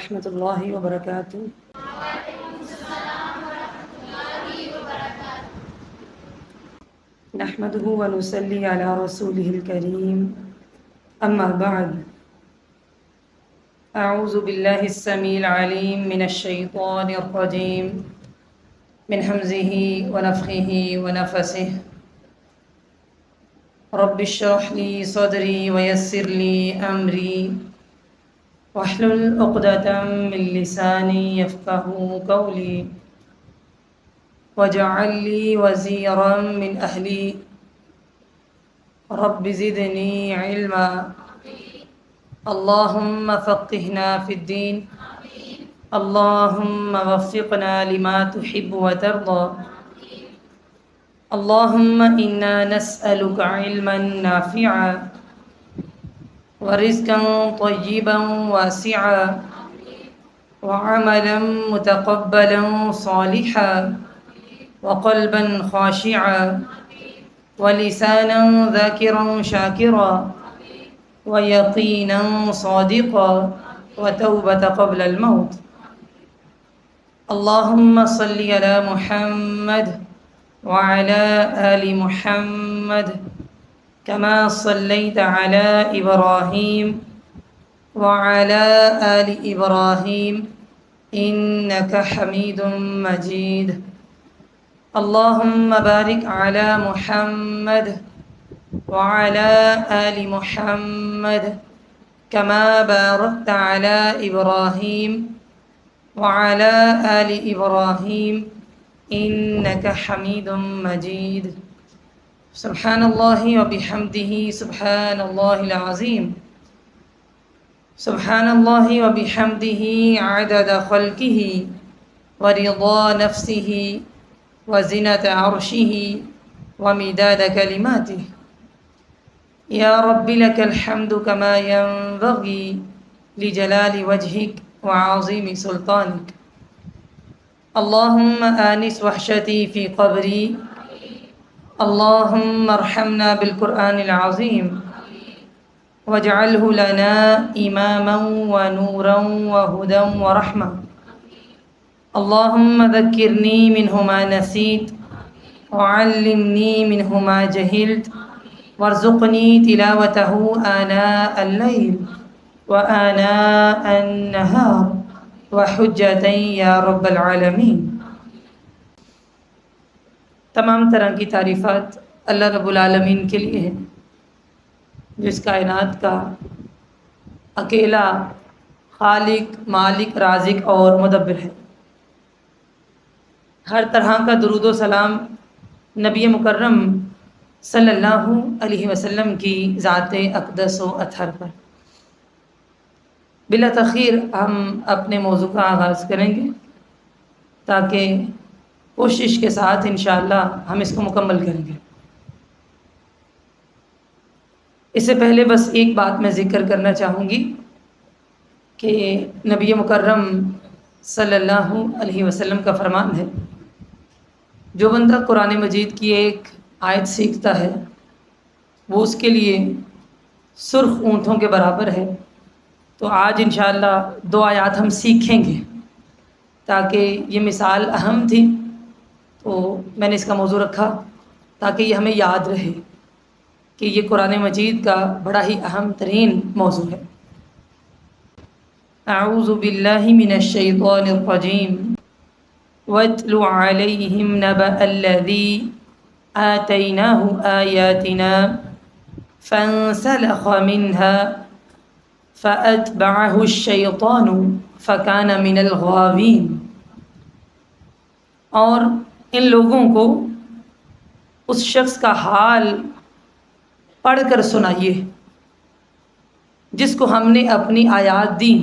ورحمۃ اللہ وبرکاتہ۔ نحمده ونصلي على رسوله الكريم اما بعد، اعوذ باللہ السمیع العلیم من الشیطان الرجیم من حمزه ونفخه ونفثه۔ رب اشرح لي صدری ويسر لي امری واحلل عقدۃ من لسانی یفقهوا قولی واجعل لي وزيرا من أهلي رب زدني علما اللهم فقهنا في الدين اللهم وفقنا لما تحب وترضى اللهم إنا نسألك علما نافعا ورزقا طيبا واسعا وعملا متقبلا صالحا وقلبا خاشعا ولسانا ذاكرا شاكرا ويقينا صادقا وتوبة قبل الموت۔ اللهم صل على محمد وعلى آل محمد كما صليت على إبراهيم وعلى آل إبراهيم إنك حميد مجيد۔ اللهم بارك على محمد وعلى آل محمد كما باركت على إبراهيم وعلى آل إبراهيم إنك حميد مجيد۔ سبحان الله وبحمده سبحان الله العظيم۔ سبحان الله وبحمده عدد خلقه ورضا نفسه وزنة عرشه ومداد كلماته۔ يا رب لك الحمد كما ينبغي لجلال وجهك وعظيم سلطانك۔ اللهم آنس وحشتي في قبري، اللهم ارحمنا بالقرآن العظيم واجعله لنا إماما ونورا وهدى ورحمة۔ اللهم ذكرني منه ما نسيت وعلمني منه ما جهلت وارزقني تلاوته آناء الليل وآناء النهار وحجة یا رب العالمین۔ تمام طرح کی تعریفات اللہ رب العالمین کے لیے ہیں، جس کائنات کا اکیلا خالق، مالک، رازق اور مدبر ہے۔ ہر طرح کا درود و سلام نبی مکرم صلی اللہ علیہ وسلم کی ذات اقدس و اطہر پر۔ بلا تاخیر ہم اپنے موضوع کا آغاز کریں گے تاکہ کوشش کے ساتھ انشاءاللہ ہم اس کو مکمل کریں گے۔ اس سے پہلے بس ایک بات میں ذکر کرنا چاہوں گی کہ نبی مکرم صلی اللہ علیہ وسلم کا فرمان ہے، جو بندہ قرآن مجید کی ایک آیت سیکھتا ہے وہ اس کے لیے سرخ اونٹوں کے برابر ہے۔ تو آج انشاءاللہ 2 آیات ہم سیکھیں گے، تاکہ یہ مثال اہم تھی تو میں نے اس کا موضوع رکھا تاکہ یہ ہمیں یاد رہے کہ یہ قرآن مجید کا بڑا ہی اہم ترین موضوع ہے۔ اعوذ باللہ من الشیطان الرجیم وَاتْلُ عَلَيْهِمْ نَبَأَ الَّذِي آتَيْنَاهُ آيَاتِنَا فَانْسَلَخَ مِنْهَا فَأَتْبَعَهُ الشَّيْطَانُ فَكَانَ مِنَ الْغَاوِينَ۔ اور ان لوگوں کو اس شخص کا حال پڑھ کر سنائیے جس کو ہم نے اپنی آیات دی،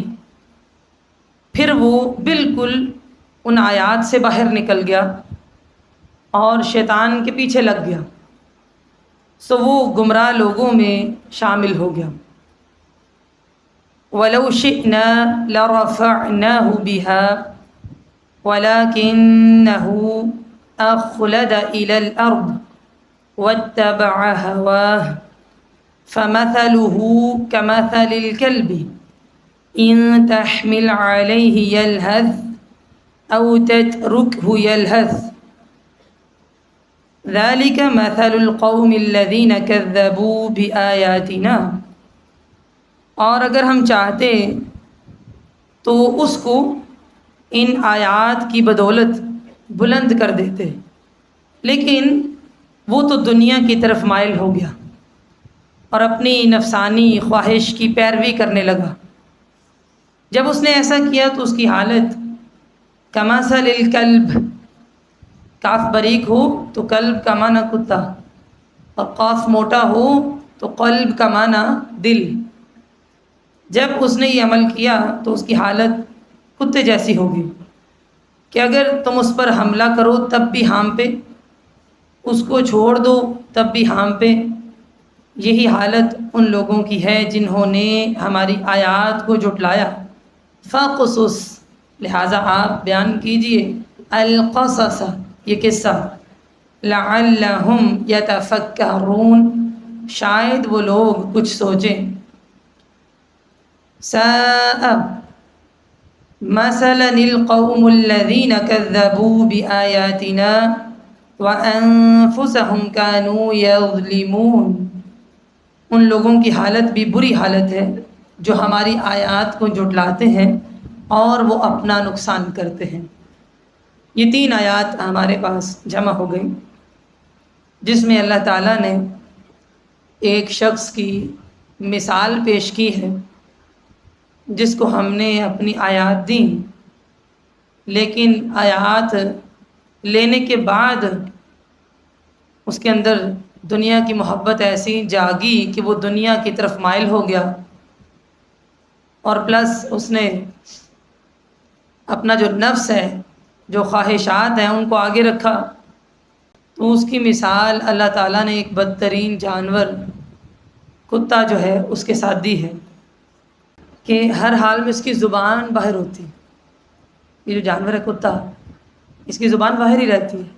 پھر وہ بالکل ان آیات سے باہر نکل گیا اور شیطان کے پیچھے لگ گیا، سو وہ گمراہ لوگوں میں شامل ہو گیا۔ وَلَوْ شِئْنَا لَرَفَعْنَاهُ بِهَا وَلَكِنَّهُ أَخْلَدَ إِلَى الْأَرْضِ وَاتَّبَعَ هَوَاهُ فَمَثَلُهُ كَمَثَلِ الْكَلْبِ ان تحمل علیہ یلہث او تترکہ یلہث ذلک مثل القوم الذین کذبوا بآیاتنا، اور اگر ہم چاہتے تو اس کو ان آیات کی بدولت بلند کر دیتے، لیکن وہ تو دنیا کی طرف مائل ہو گیا اور اپنی نفسانی خواہش کی پیروی کرنے لگا۔ جب اس نے ایسا کیا تو اس کی حالت کمثل الکلب، کاف باریک ہو تو کلب کا معنی کتا، اور قاف موٹا ہو تو قلب کا معنی دل۔ جب اس نے یہ عمل کیا تو اس کی حالت کتے جیسی ہوگی کہ اگر تم اس پر حملہ کرو تب بھی ہانپے، اس کو چھوڑ دو تب بھی ہانپے۔ یہی حالت ان لوگوں کی ہے جنہوں نے ہماری آیات کو جھٹلایا۔ فقصص، لہٰذا آپ بیان کیجئے، القصص، یہ قصہ، لعلہم یتفکرون، شاید وہ لوگ کچھ سوچیں۔ ساء مثلا القوم الذین کذبوا بآیاتنا وانفسهم كانوا یظلمون، ان لوگوں کی حالت بھی بری حالت ہے جو ہماری آیات کو جھٹلاتے ہیں اور وہ اپنا نقصان کرتے ہیں۔ یہ 3 آیات ہمارے پاس جمع ہو گئی، جس میں اللہ تعالیٰ نے ایک شخص کی مثال پیش کی ہے جس کو ہم نے اپنی آیات دیں، لیکن آیات لینے کے بعد اس کے اندر دنیا کی محبت ایسی جاگی کہ وہ دنیا کی طرف مائل ہو گیا، اور پلس اس نے اپنا جو نفس ہے، جو خواہشات ہیں، ان کو آگے رکھا۔ تو اس کی مثال اللہ تعالیٰ نے ایک بدترین جانور کتا جو ہے اس کے ساتھ دی ہے کہ ہر حال میں اس کی زبان باہر ہوتی ہے۔ یہ جو جانور ہے کتا، اس کی زبان باہر ہی رہتی ہے،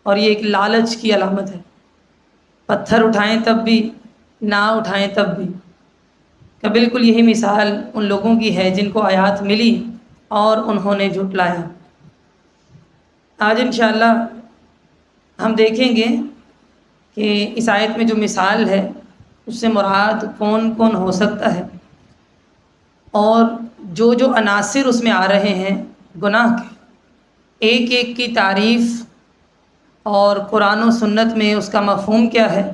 اور یہ ایک لالچ کی علامت ہے۔ پتھر اٹھائیں تب بھی، نہ اٹھائیں تب بھی، کہ بالکل یہی مثال ان لوگوں کی ہے جن کو آیات ملی اور انہوں نے جھٹلایا۔ آج انشاءاللہ ہم دیکھیں گے کہ اس آیت میں جو مثال ہے اس سے مراد کون کون ہو سکتا ہے، اور جو جو عناصر اس میں آ رہے ہیں گناہ کے، ایک ایک کی تعریف اور قرآن و سنت میں اس کا مفہوم کیا ہے،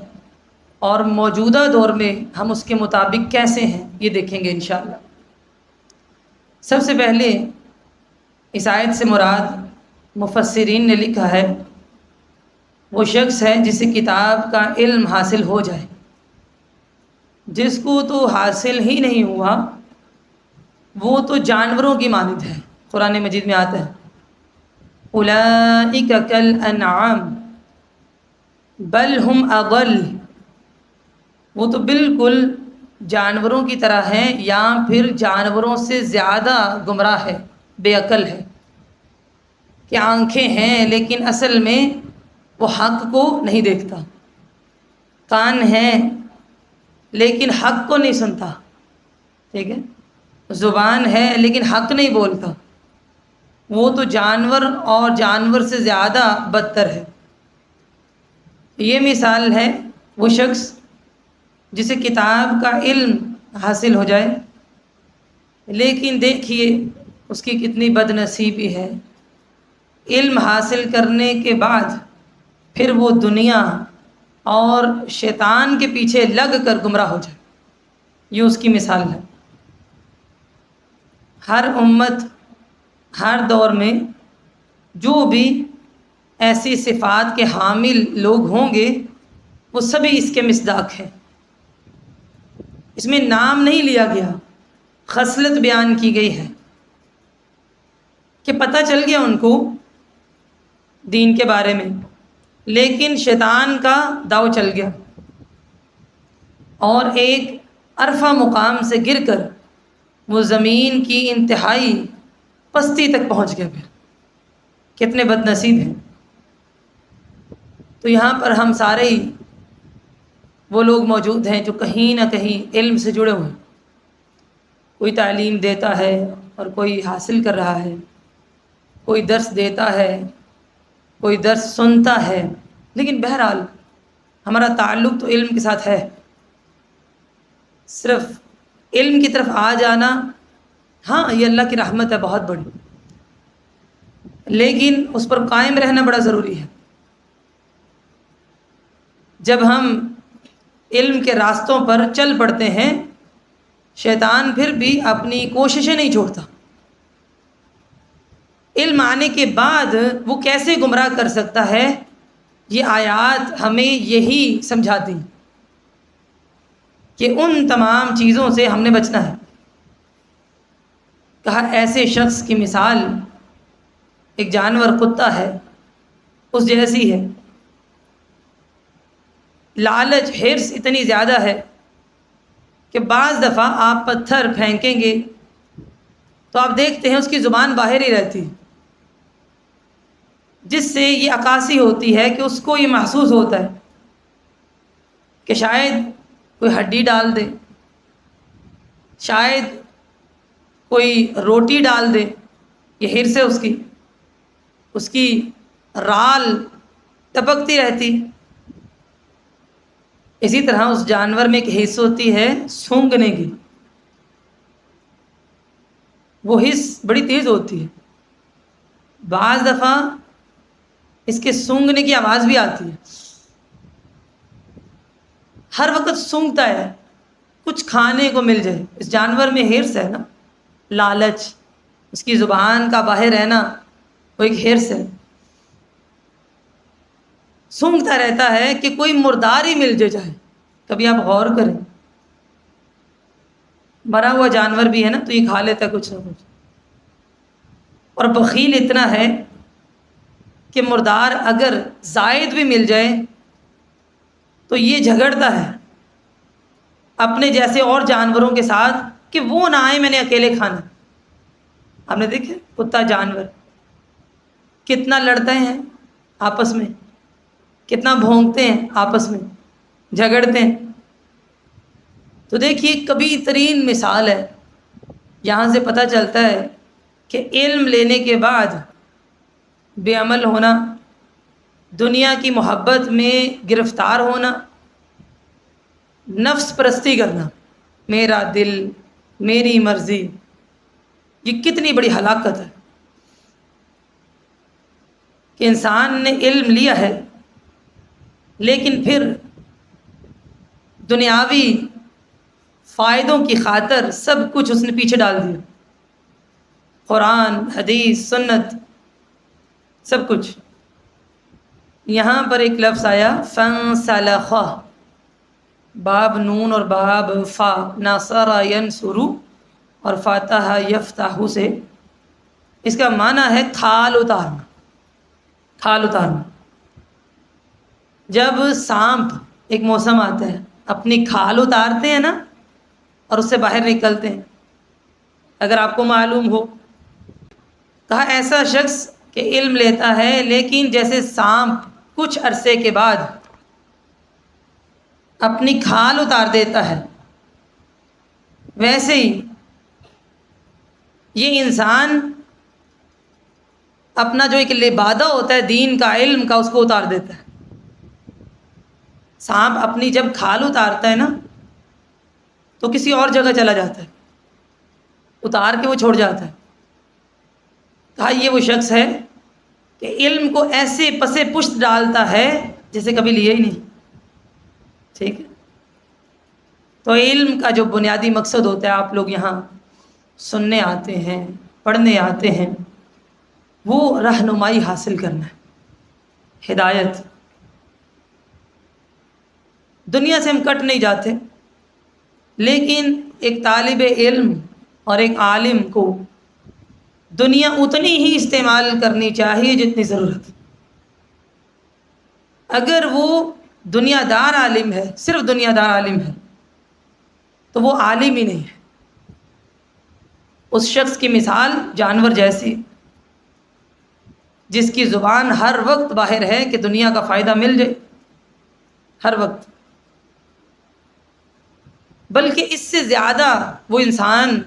اور موجودہ دور میں ہم اس کے مطابق کیسے ہیں، یہ دیکھیں گے انشاءاللہ۔ سب سے پہلے اس آیت سے مراد مفسرین نے لکھا ہے وہ شخص ہے جسے کتاب کا علم حاصل ہو جائے۔ جس کو تو حاصل ہی نہیں ہوا وہ تو جانوروں کی مانند ہے۔ قرآن مجید میں آتا ہے اولئک کالانعام بل ہم اضل، وہ تو بالکل جانوروں کی طرح ہیں یا پھر جانوروں سے زیادہ گمراہ ہے، بے عقل ہے، کہ آنکھیں ہیں لیکن اصل میں وہ حق کو نہیں دیکھتا، کان ہیں لیکن حق کو نہیں سنتا، ٹھیک ہے، زبان ہے لیکن حق نہیں بولتا، وہ تو جانور اور جانور سے زیادہ بدتر ہے۔ یہ مثال ہے وہ شخص جسے کتاب کا علم حاصل ہو جائے، لیکن دیکھیے اس کی کتنی بد نصیبی ہے، علم حاصل کرنے کے بعد پھر وہ دنیا اور شیطان کے پیچھے لگ کر گمراہ ہو جائے۔ یہ اس کی مثال ہے۔ ہر امت، ہر دور میں جو بھی ایسی صفات کے حامل لوگ ہوں گے وہ سبھی اس کے مصداق ہیں۔ اس میں نام نہیں لیا گیا، خصلت بیان کی گئی ہے کہ پتہ چل گیا ان کو دین کے بارے میں، لیکن شیطان کا داؤ چل گیا اور ایک عرفہ مقام سے گر کر وہ زمین کی انتہائی پستی تک پہنچ گیا۔ پھر کتنے بد نصیب ہیں۔ تو یہاں پر ہم سارے ہی وہ لوگ موجود ہیں جو کہیں نہ کہیں علم سے جڑے ہوئے ہیں، کوئی تعلیم دیتا ہے اور کوئی حاصل کر رہا ہے، کوئی درس دیتا ہے، کوئی درس سنتا ہے، لیکن بہرحال ہمارا تعلق تو علم کے ساتھ ہے۔ صرف علم کی طرف آ جانا، ہاں یہ اللہ کی رحمت ہے بہت بڑی، لیکن اس پر قائم رہنا بڑا ضروری ہے۔ جب ہم علم کے راستوں پر چل پڑتے ہیں، شیطان پھر بھی اپنی کوششیں نہیں چھوڑتا۔ علم آنے کے بعد وہ کیسے گمراہ کر سکتا ہے، یہ آیات ہمیں یہی سمجھاتی ہیں کہ ان تمام چیزوں سے ہم نے بچنا ہے۔ کہا ایسے شخص کی مثال ایک جانور کتا ہے، اس جیسی ہے۔ لالچ، حرص اتنی زیادہ ہے کہ بعض دفعہ آپ پتھر پھینکیں گے تو آپ دیکھتے ہیں اس کی زبان باہر ہی رہتی ہے، جس سے یہ عکاسی ہوتی ہے کہ اس کو یہ محسوس ہوتا ہے کہ شاید کوئی ہڈی ڈال دے، شاید کوئی روٹی ڈال دے۔ یہ حرص ہے اس کی رال ٹپکتی رہتی۔ اسی طرح اس جانور میں ایک حس ہوتی ہے سونگھنے کی، وہ حس بڑی تیز ہوتی ہے، بعض دفعہ اس کے سونگھنے کی آواز بھی آتی ہے۔ ہر وقت سونگھتا ہے کچھ کھانے کو مل جائے۔ اس جانور میں حرص ہے نا، لالچ، اس کی زبان کا باہر رہنا، وہ ایک حرص ہے۔ سونگھتا رہتا ہے کہ کوئی مردار ہی مل جائے۔ کبھی آپ غور کریں، مرا ہوا جانور بھی ہے نا تو یہ کھا لیتا ہے کچھ نہ کچھ۔ اور بخیل اتنا ہے کہ مردار اگر زائد بھی مل جائے تو یہ جھگڑتا ہے اپنے جیسے اور جانوروں کے ساتھ کہ وہ نہ آئے، میں نے اکیلے کھانا۔ آپ نے دیکھا کتا جانور کتنا لڑتے ہیں آپس میں، کتنا بھونکتے ہیں آپس میں، جھگڑتے ہیں۔ تو دیکھیے کبھی ترین مثال ہے، یہاں سے پتہ چلتا ہے کہ علم لینے کے بعد بے عمل ہونا، دنیا کی محبت میں گرفتار ہونا، نفس پرستی کرنا، میرا دل، میری مرضی، یہ کتنی بڑی ہلاکت ہے کہ انسان نے علم لیا ہے لیکن پھر دنیاوی فائدوں کی خاطر سب کچھ اس نے پیچھے ڈال دیا۔ قرآن، حدیث، سنت، سب کچھ۔ یہاں پر ایک لفظ آیا فانسلخ، باب نون اور باب فا، ناصر ینصر اور فاتح یفتح سے، اس کا معنی ہے کھال اتارنا۔ کھال اتارنا، جب سانپ ایک موسم آتا ہے اپنی کھال اتارتے ہیں نا اور اس سے باہر نکلتے ہیں، اگر آپ کو معلوم ہو۔ کہا ایسا شخص کہ علم لیتا ہے لیکن جیسے سانپ کچھ عرصے کے بعد اپنی کھال اتار دیتا ہے، ویسے ہی یہ انسان اپنا جو ایک لبادہ ہوتا ہے دین کا، علم کا، اس کو اتار دیتا ہے۔ سانپ اپنی جب کھال اتارتا ہے نا تو کسی اور جگہ چلا جاتا ہے، اتار کے وہ چھوڑ جاتا ہے۔ کہا یہ وہ شخص ہے کہ علم کو ایسے پسے پشت ڈالتا ہے جیسے کبھی لیا ہی نہیں۔ ٹھیک ہے، تو علم کا جو بنیادی مقصد ہوتا ہے، آپ لوگ یہاں سننے آتے ہیں، پڑھنے آتے ہیں، وہ رہنمائی حاصل کرنا ہے، ہدایت۔ دنیا سے ہم کٹ نہیں جاتے، لیکن ایک طالب علم اور ایک عالم کو دنیا اتنی ہی استعمال کرنی چاہیے جتنی ضرورت ہے۔ اگر وہ دنیا دار عالم ہے، صرف دنیا دار عالم ہے، تو وہ عالم ہی نہیں ہے۔ اس شخص کی مثال جانور جیسی، جس کی زبان ہر وقت باہر ہے کہ دنیا کا فائدہ مل جائے، ہر وقت۔ بلکہ اس سے زیادہ وہ انسان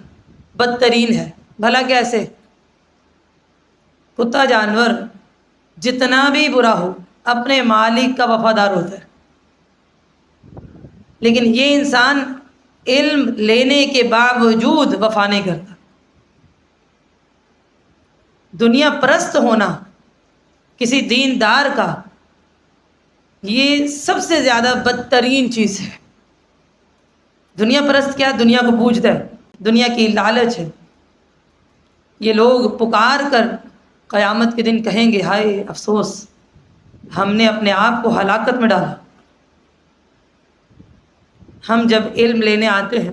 بدترین ہے۔ بھلا کیسے؟ کتا جانور جتنا بھی برا ہو اپنے مالک کا وفادار ہوتا ہے، لیکن یہ انسان علم لینے کے باوجود وفا نہیں کرتا۔ دنیا پرست ہونا کسی دیندار کا یہ سب سے زیادہ بدترین چیز ہے۔ دنیا پرست کیا؟ دنیا کو پوجتا ہے، دنیا کی لالچ ہے۔ یہ لوگ پکار کر قیامت کے دن کہیں گے ہائے افسوس، ہم نے اپنے آپ کو ہلاکت میں ڈالا۔ ہم جب علم لینے آتے ہیں،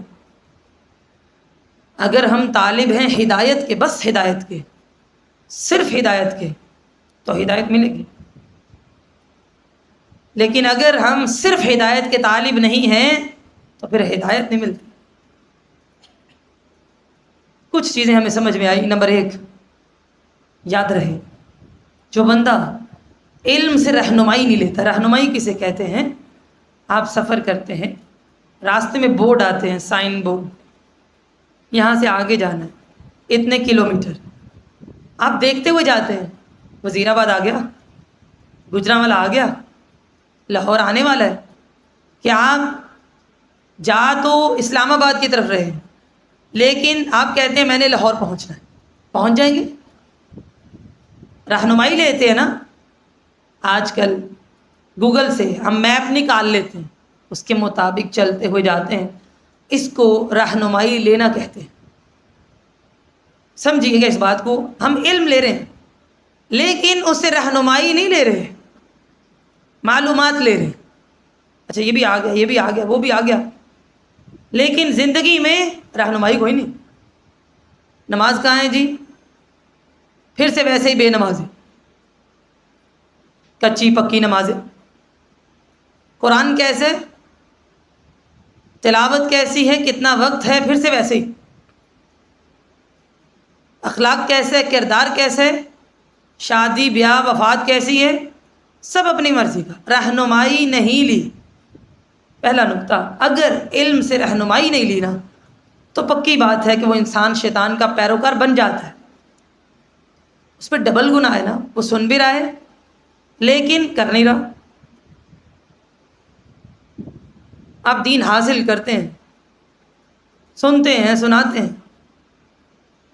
اگر ہم طالب ہیں ہدایت کے، بس ہدایت کے، صرف ہدایت کے، تو ہدایت ملے گی۔ لیکن اگر ہم صرف ہدایت کے طالب نہیں ہیں تو پھر ہدایت نہیں ملتی۔ کچھ چیزیں ہمیں سمجھ میں آئی۔ نمبر 1، یاد رہے، جو بندہ علم سے رہنمائی نہیں لیتا، رہنمائی کسے کہتے ہیں؟ آپ سفر کرتے ہیں، راستے میں بورڈ آتے ہیں، سائن بورڈ، یہاں سے آگے جانا ہے اتنے کلومیٹر، آپ دیکھتے ہوئے جاتے ہیں، وزیر آباد آ گیا، گجرانوالہ آ گیا، لاہور آنے والا ہے، کہ آپ جا تو اسلام آباد کی طرف رہے ہیں، لیکن آپ کہتے ہیں میں نے لاہور پہنچنا ہے، پہنچ جائیں گے؟ رہنمائی لیتے ہیں نا۔ آج کل گوگل سے ہم میپ نکال لیتے ہیں، اس کے مطابق چلتے ہوئے جاتے ہیں، اس کو رہنمائی لینا کہتے ہیں۔ سمجھیے گا اس بات کو، ہم علم لے رہے ہیں لیکن اس سے رہنمائی نہیں لے رہے، معلومات لے رہے ہیں۔ اچھا یہ بھی آ گیا، یہ بھی آ گیا، وہ بھی آ گیا، لیکن زندگی میں رہنمائی کوئی نہیں۔ نماز کہاں ہے جی؟ پھر سے ویسے ہی بے نمازی، کچی پکی نمازیں۔ قرآن کیسے؟ تلاوت کیسی ہے؟ کتنا وقت ہے؟ پھر سے ویسے ہی۔ اخلاق کیسے؟ کردار کیسے؟ شادی بیاہ وفات کیسی ہے؟ سب اپنی مرضی کا، رہنمائی نہیں لی۔ پہلا نقطہ، اگر علم سے رہنمائی نہیں لی نا تو پکی بات ہے کہ وہ انسان شیطان کا پیروکار بن جاتا ہے۔ اس پہ ڈبل گناہ ہے نا، وہ سن بھی رہا ہے لیکن کر نہیں رہا۔ آپ دین حاصل کرتے ہیں، سنتے ہیں، سناتے ہیں،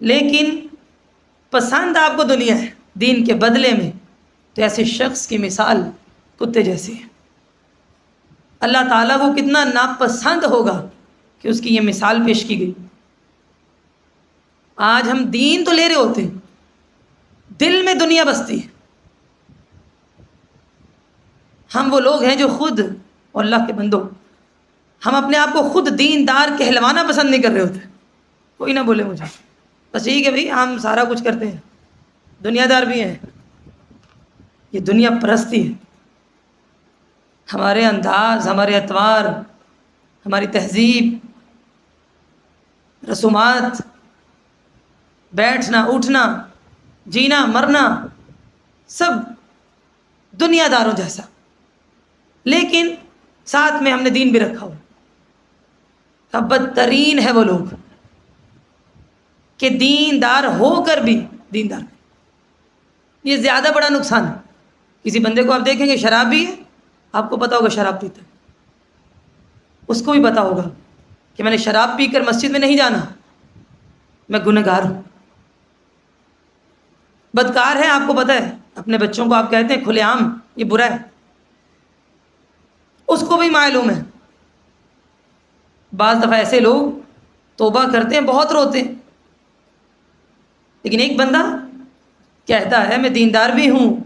لیکن پسند آپ کو دنیا ہے دین کے بدلے میں، تو ایسے شخص کی مثال کتے جیسی ہے۔ اللہ تعالیٰ کو کتنا ناپسند ہوگا کہ اس کی یہ مثال پیش کی گئی۔ آج ہم دین تو لے رہے ہوتے ہیں، دل میں دنیا بستی ہے۔ ہم وہ لوگ ہیں جو خود، اور اللہ کے بندوں، ہم اپنے آپ کو خود دیندار کہلوانا پسند نہیں کر رہے ہوتے۔ کوئی نہ بولے مجھے، بس ٹھیک ہے بھائی، ہم سارا کچھ کرتے ہیں، دنیا دار بھی ہیں۔ یہ دنیا پرستی ہے۔ ہمارے انداز، ہمارے اطوار، ہماری تہذیب، رسومات، بیٹھنا اٹھنا، جینا مرنا، سب دنیا داروں جیسا، لیکن ساتھ میں ہم نے دین بھی رکھا ہو۔ اب بدترین ہے وہ لوگ کہ دیندار ہو کر بھی دیندار نہیں۔ یہ زیادہ بڑا نقصان ہے۔ کسی بندے کو آپ دیکھیں گے شراب بھی ہے، آپ کو پتا ہوگا شراب پیتا ہے، اس کو بھی پتا ہوگا کہ میں نے شراب پی کر مسجد میں نہیں جانا، میں گنہگار ہوں، بدکار ہے، آپ کو پتا ہے۔ اپنے بچوں کو آپ کہتے ہیں کھلے عام یہ برا ہے، اس کو بھی معلوم ہے۔ بعض دفعہ ایسے لوگ توبہ کرتے ہیں، بہت روتے ہیں، لیکن ایک بندہ کہتا ہے میں دیندار بھی ہوں،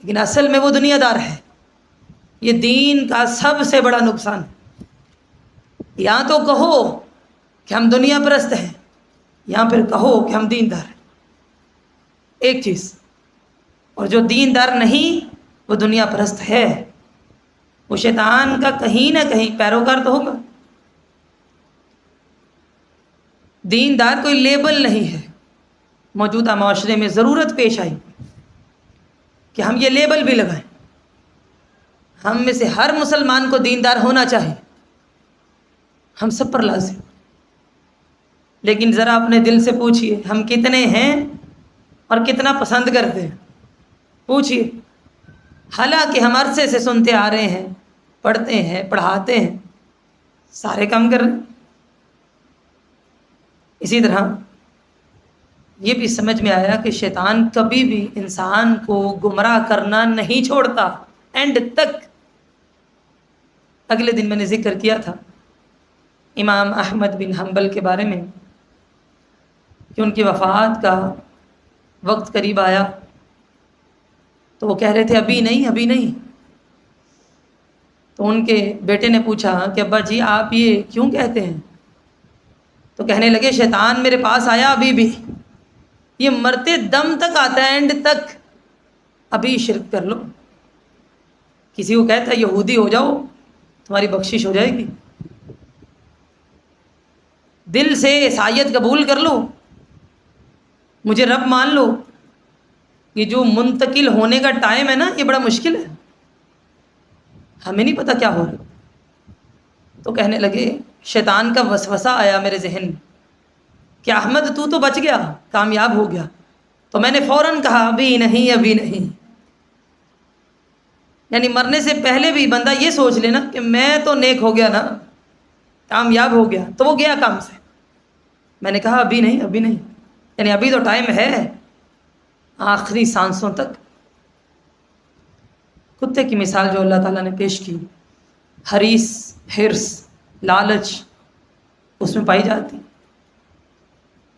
لیکن اصل میں وہ دنیا دار ہے۔ یہ دین کا سب سے بڑا نقصان ہے۔ یا تو کہو کہ ہم دنیا پرست ہیں، یا پھر کہو کہ ہم دیندار ہیں، ایک چیز۔ اور جو دیندار نہیں وہ دنیا پرست ہے، وہ شیطان کا کہیں نہ کہیں پیروکار تو ہوگا۔ دیندار کوئی لیبل نہیں ہے۔ موجودہ معاشرے میں ضرورت پیش آئی کہ ہم یہ لیبل بھی لگائیں۔ ہم میں سے ہر مسلمان کو دیندار ہونا چاہیے، ہم سب پر لازم، لیکن ذرا اپنے دل سے پوچھئے ہم کتنے ہیں اور کتنا پسند کرتے ہیں؟ پوچھئے۔ حالانکہ ہم عرصے سے سنتے آ رہے ہیں، پڑھتے ہیں، پڑھاتے ہیں، سارے کام کر رہے ہیں۔ اسی طرح یہ بھی سمجھ میں آیا کہ شیطان کبھی بھی انسان کو گمراہ کرنا نہیں چھوڑتا اینڈ تک۔ اگلے دن میں نے ذکر کیا تھا امام احمد بن حنبل کے بارے میں کہ ان کی وفات کا وقت قریب آیا تو وہ کہہ رہے تھے ابھی نہیں، ابھی نہیں۔ تو ان کے بیٹے نے پوچھا کہ ابا جی آپ یہ کیوں کہتے ہیں؟ تو کہنے لگے شیطان میرے پاس آیا ابھی بھی، یہ مرتے دم تک آتا ہے، اینڈ تک، ابھی شرک کر لو۔ کسی کو کہتا ہے یہودی ہو جاؤ تمہاری بخشش ہو جائے گی، دل سے عیسائیت قبول کر لو، مجھے رب مان لو۔ یہ جو منتقل ہونے کا ٹائم ہے نا، یہ بڑا مشکل ہے، ہمیں نہیں پتہ کیا ہو رہا۔ تو کہنے لگے شیطان کا وسوسہ آیا میرے ذہن میں کہ احمد تو بچ گیا، کامیاب ہو گیا۔ تو میں نے فوراً کہا ابھی نہیں، ابھی نہیں۔ یعنی مرنے سے پہلے بھی بندہ یہ سوچ لینا کہ میں تو نیک ہو گیا نا، کامیاب ہو گیا، تو وہ گیا کام سے۔ میں نے کہا ابھی نہیں، ابھی نہیں، یعنی ابھی تو ٹائم ہے، آخری سانسوں تک۔ کتے کی مثال جو اللہ تعالیٰ نے پیش کی، حریص، حرص، لالچ اس میں پائی جاتی،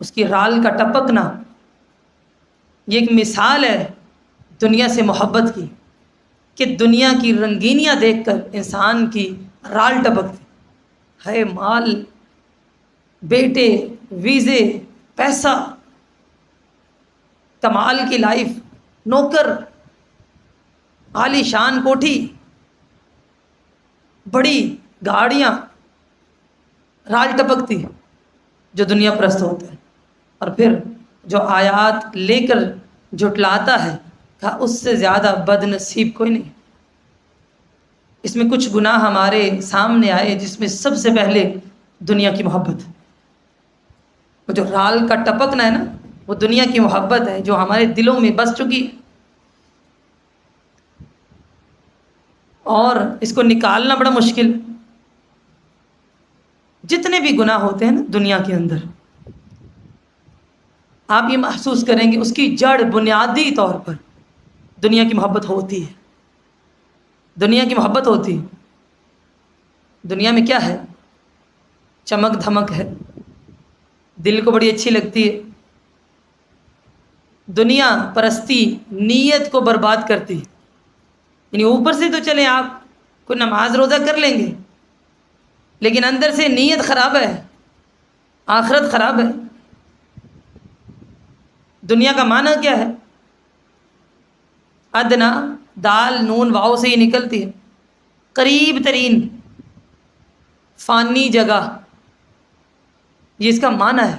اس کی رال کا ٹپکنا، یہ ایک مثال ہے دنیا سے محبت کی، کہ دنیا کی رنگینیاں دیکھ کر انسان کی رال ٹپکتی ہے۔ مال، بیٹے، ویزے، پیسہ، کمال کی لائف، نوکر، عالی شان کوٹھی، بڑی گاڑیاں، رال ٹپکتی جو دنیا پرست ہوتا ہے۔ اور پھر جو آیات لے کر جھٹلاتا ہے، کہا اس سے زیادہ بد نصیب کوئی نہیں۔ اس میں کچھ گناہ ہمارے سامنے آئے جس میں سب سے پہلے دنیا کی محبت، وہ جو رال کا ٹپکنا ہے نا، وہ دنیا کی محبت ہے جو ہمارے دلوں میں بس چکی ہے، اور اس کو نکالنا بڑا مشکل۔ جتنے بھی گناہ ہوتے ہیں نا دنیا کے اندر، آپ یہ محسوس کریں گے اس کی جڑ بنیادی طور پر دنیا کی محبت ہوتی ہے، دنیا کی محبت ہوتی ہے۔ دنیا میں کیا ہے؟ چمک دھمک ہے، دل کو بڑی اچھی لگتی ہے۔ دنیا پرستی نیت کو برباد کرتی، یعنی اوپر سے تو چلیں آپ کوئی نماز روزہ کر لیں گے، لیکن اندر سے نیت خراب ہے، آخرت خراب ہے۔ دنیا کا معنی کیا ہے؟ ادنا، دال نون واؤ سے ہی نکلتی ہے، قریب ترین فانی جگہ، یہ اس کا معنی ہے۔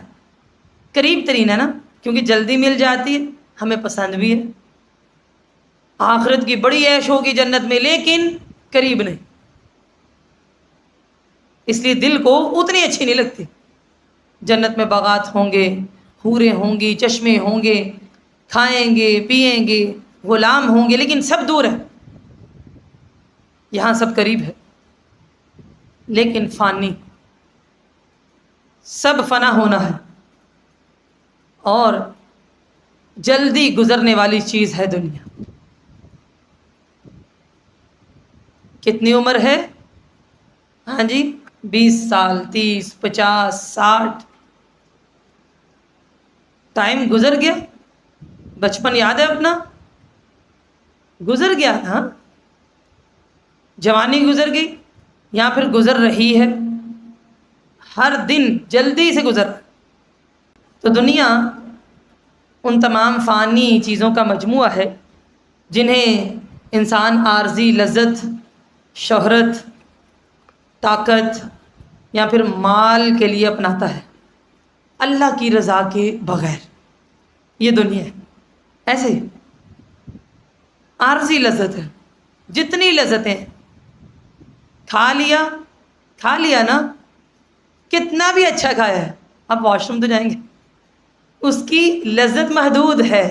قریب ترین ہے نا، کیونکہ جلدی مل جاتی ہے، ہمیں پسند بھی ہے۔ آخرت کی بڑی عیش ہوگی جنت میں، لیکن قریب نہیں، اس لیے دل کو اتنی اچھی نہیں لگتی۔ جنت میں باغات ہوں گے، حوریں ہوں گی، چشمے ہوں گے، کھائیں گے، پیئیں گے، غلام ہوں گے، لیکن سب دور ہے، یہاں سب قریب ہے۔ لیکن فانی، سب فنا ہونا ہے، اور جلدی گزرنے والی چیز ہے دنیا۔ کتنی عمر ہے؟ ہاں جی، 20 سال، 30، 50، 60، ٹائم گزر گیا۔ بچپن یاد ہے اپنا؟ گزر گیا، ہاں، جوانی گزر گئی، یا پھر گزر رہی ہے، ہر دن جلدی سے گزر۔ تو دنیا ان تمام فانی چیزوں کا مجموعہ ہے جنہیں انسان عارضی لذت، شہرت، طاقت یا پھر مال کے لیے اپناتا ہے، اللہ کی رضا کے بغیر۔ یہ دنیا ہے ایسے ہی عارضی لذت ہے، جتنی لذتیں کھا لیا نا، کتنا بھی اچھا کھایا ہے، اب واش روم تو جائیں گے، اس کی لذت محدود ہے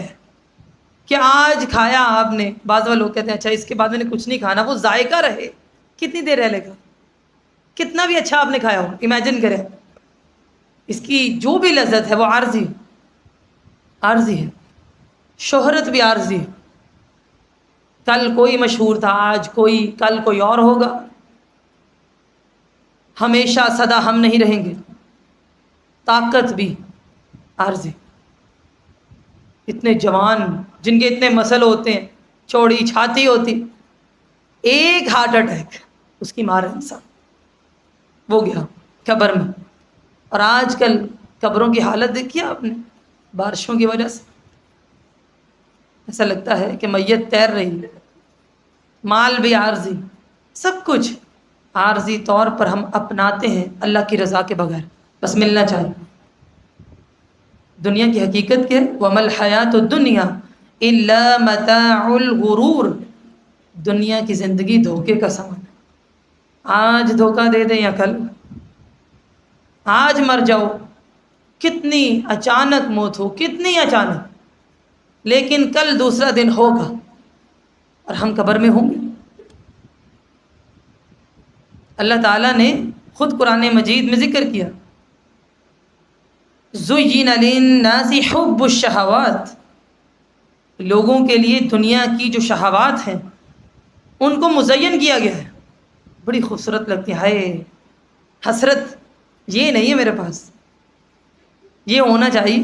کہ آج کھایا آپ نے، بعض لوگ کہتے ہیں اچھا اس کے بعد میں نے کچھ نہیں کھانا، وہ ذائقہ رہے، کتنی دیر رہ لے گا، کتنا بھی اچھا آپ نے کھایا ہو، امیجن کریں، اس کی جو بھی لذت ہے وہ عارضی ہے، شہرت بھی عارضی ہے، کل کوئی مشہور تھا، آج کوئی، کل کوئی اور ہوگا، ہمیشہ سدا ہم نہیں رہیں گے، طاقت بھی عارضی، اتنے جوان جن کے اتنے مسل ہوتے ہیں، چوڑی چھاتی ہوتی، ایک ہارٹ اٹیک اس کی مار انسان وہ گیا قبر میں۔ اور آج کل قبروں کی حالت دیکھی آپ نے، بارشوں کی وجہ سے ایسا لگتا ہے کہ میت تیر رہی ہے، مال بھی عارضی، سب کچھ عارضی طور پر ہم اپناتے ہیں اللہ کی رضا کے بغیر، بس ملنا چاہیے۔ دنیا کی حقیقت کیا ہے؟ وَمَا الْحَيَاةُ الدُّنْيَا إِلَّا مَتَاعُ الْغُرُورِ، دنیا کی زندگی دھوکے کا سامان ہے، آج دھوکہ دے دیں یا کل، آج مر جاؤ، کتنی اچانک موت ہو، کتنی اچانک، لیکن کل دوسرا دن ہوگا اور ہم قبر میں ہوں گے۔ اللہ تعالیٰ نے خود قرآن مجید میں ذکر کیا، زُيِّنَ لِلنَّاسِ حُبُّ الشَّهَوَاتِ، لوگوں کے لیے دنیا کی جو شہوات ہیں ان کو مزین کیا گیا ہے، بڑی خوبصورت لگتی ہے، ہائے حسرت یہ نہیں ہے میرے پاس، یہ ہونا چاہیے۔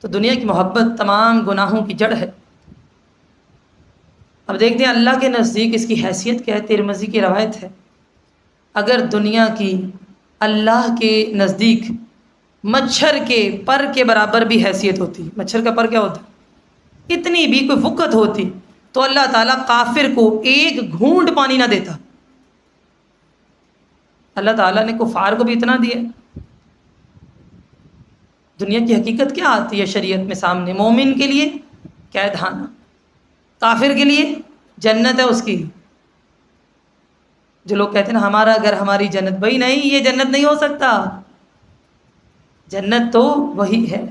تو دنیا کی محبت تمام گناہوں کی جڑ ہے۔ اب دیکھتے ہیں اللہ کے نزدیک اس کی حیثیت کیا ہے۔ ترمذی کی روایت ہے، اگر دنیا کی اللہ کے نزدیک مچھر کے پر کے برابر بھی حیثیت ہوتی، مچھر کا پر کیا ہوتا ہے، اتنی بھی کوئی وقت ہوتی تو اللہ تعالیٰ کافر کو ایک گھونٹ پانی نہ دیتا۔ اللہ تعالیٰ نے کفار کو بھی اتنا دیا۔ دنیا کی حقیقت کیا آتی ہے شریعت میں سامنے؟ مومن کے لیے قید خانہ، کافر کے لیے جنت ہے اس کی۔ جو لوگ کہتے ہیں نا ہمارا گھر ہماری جنت، بھائی نہیں، یہ جنت نہیں ہو سکتا۔ جنت تو وہی ہے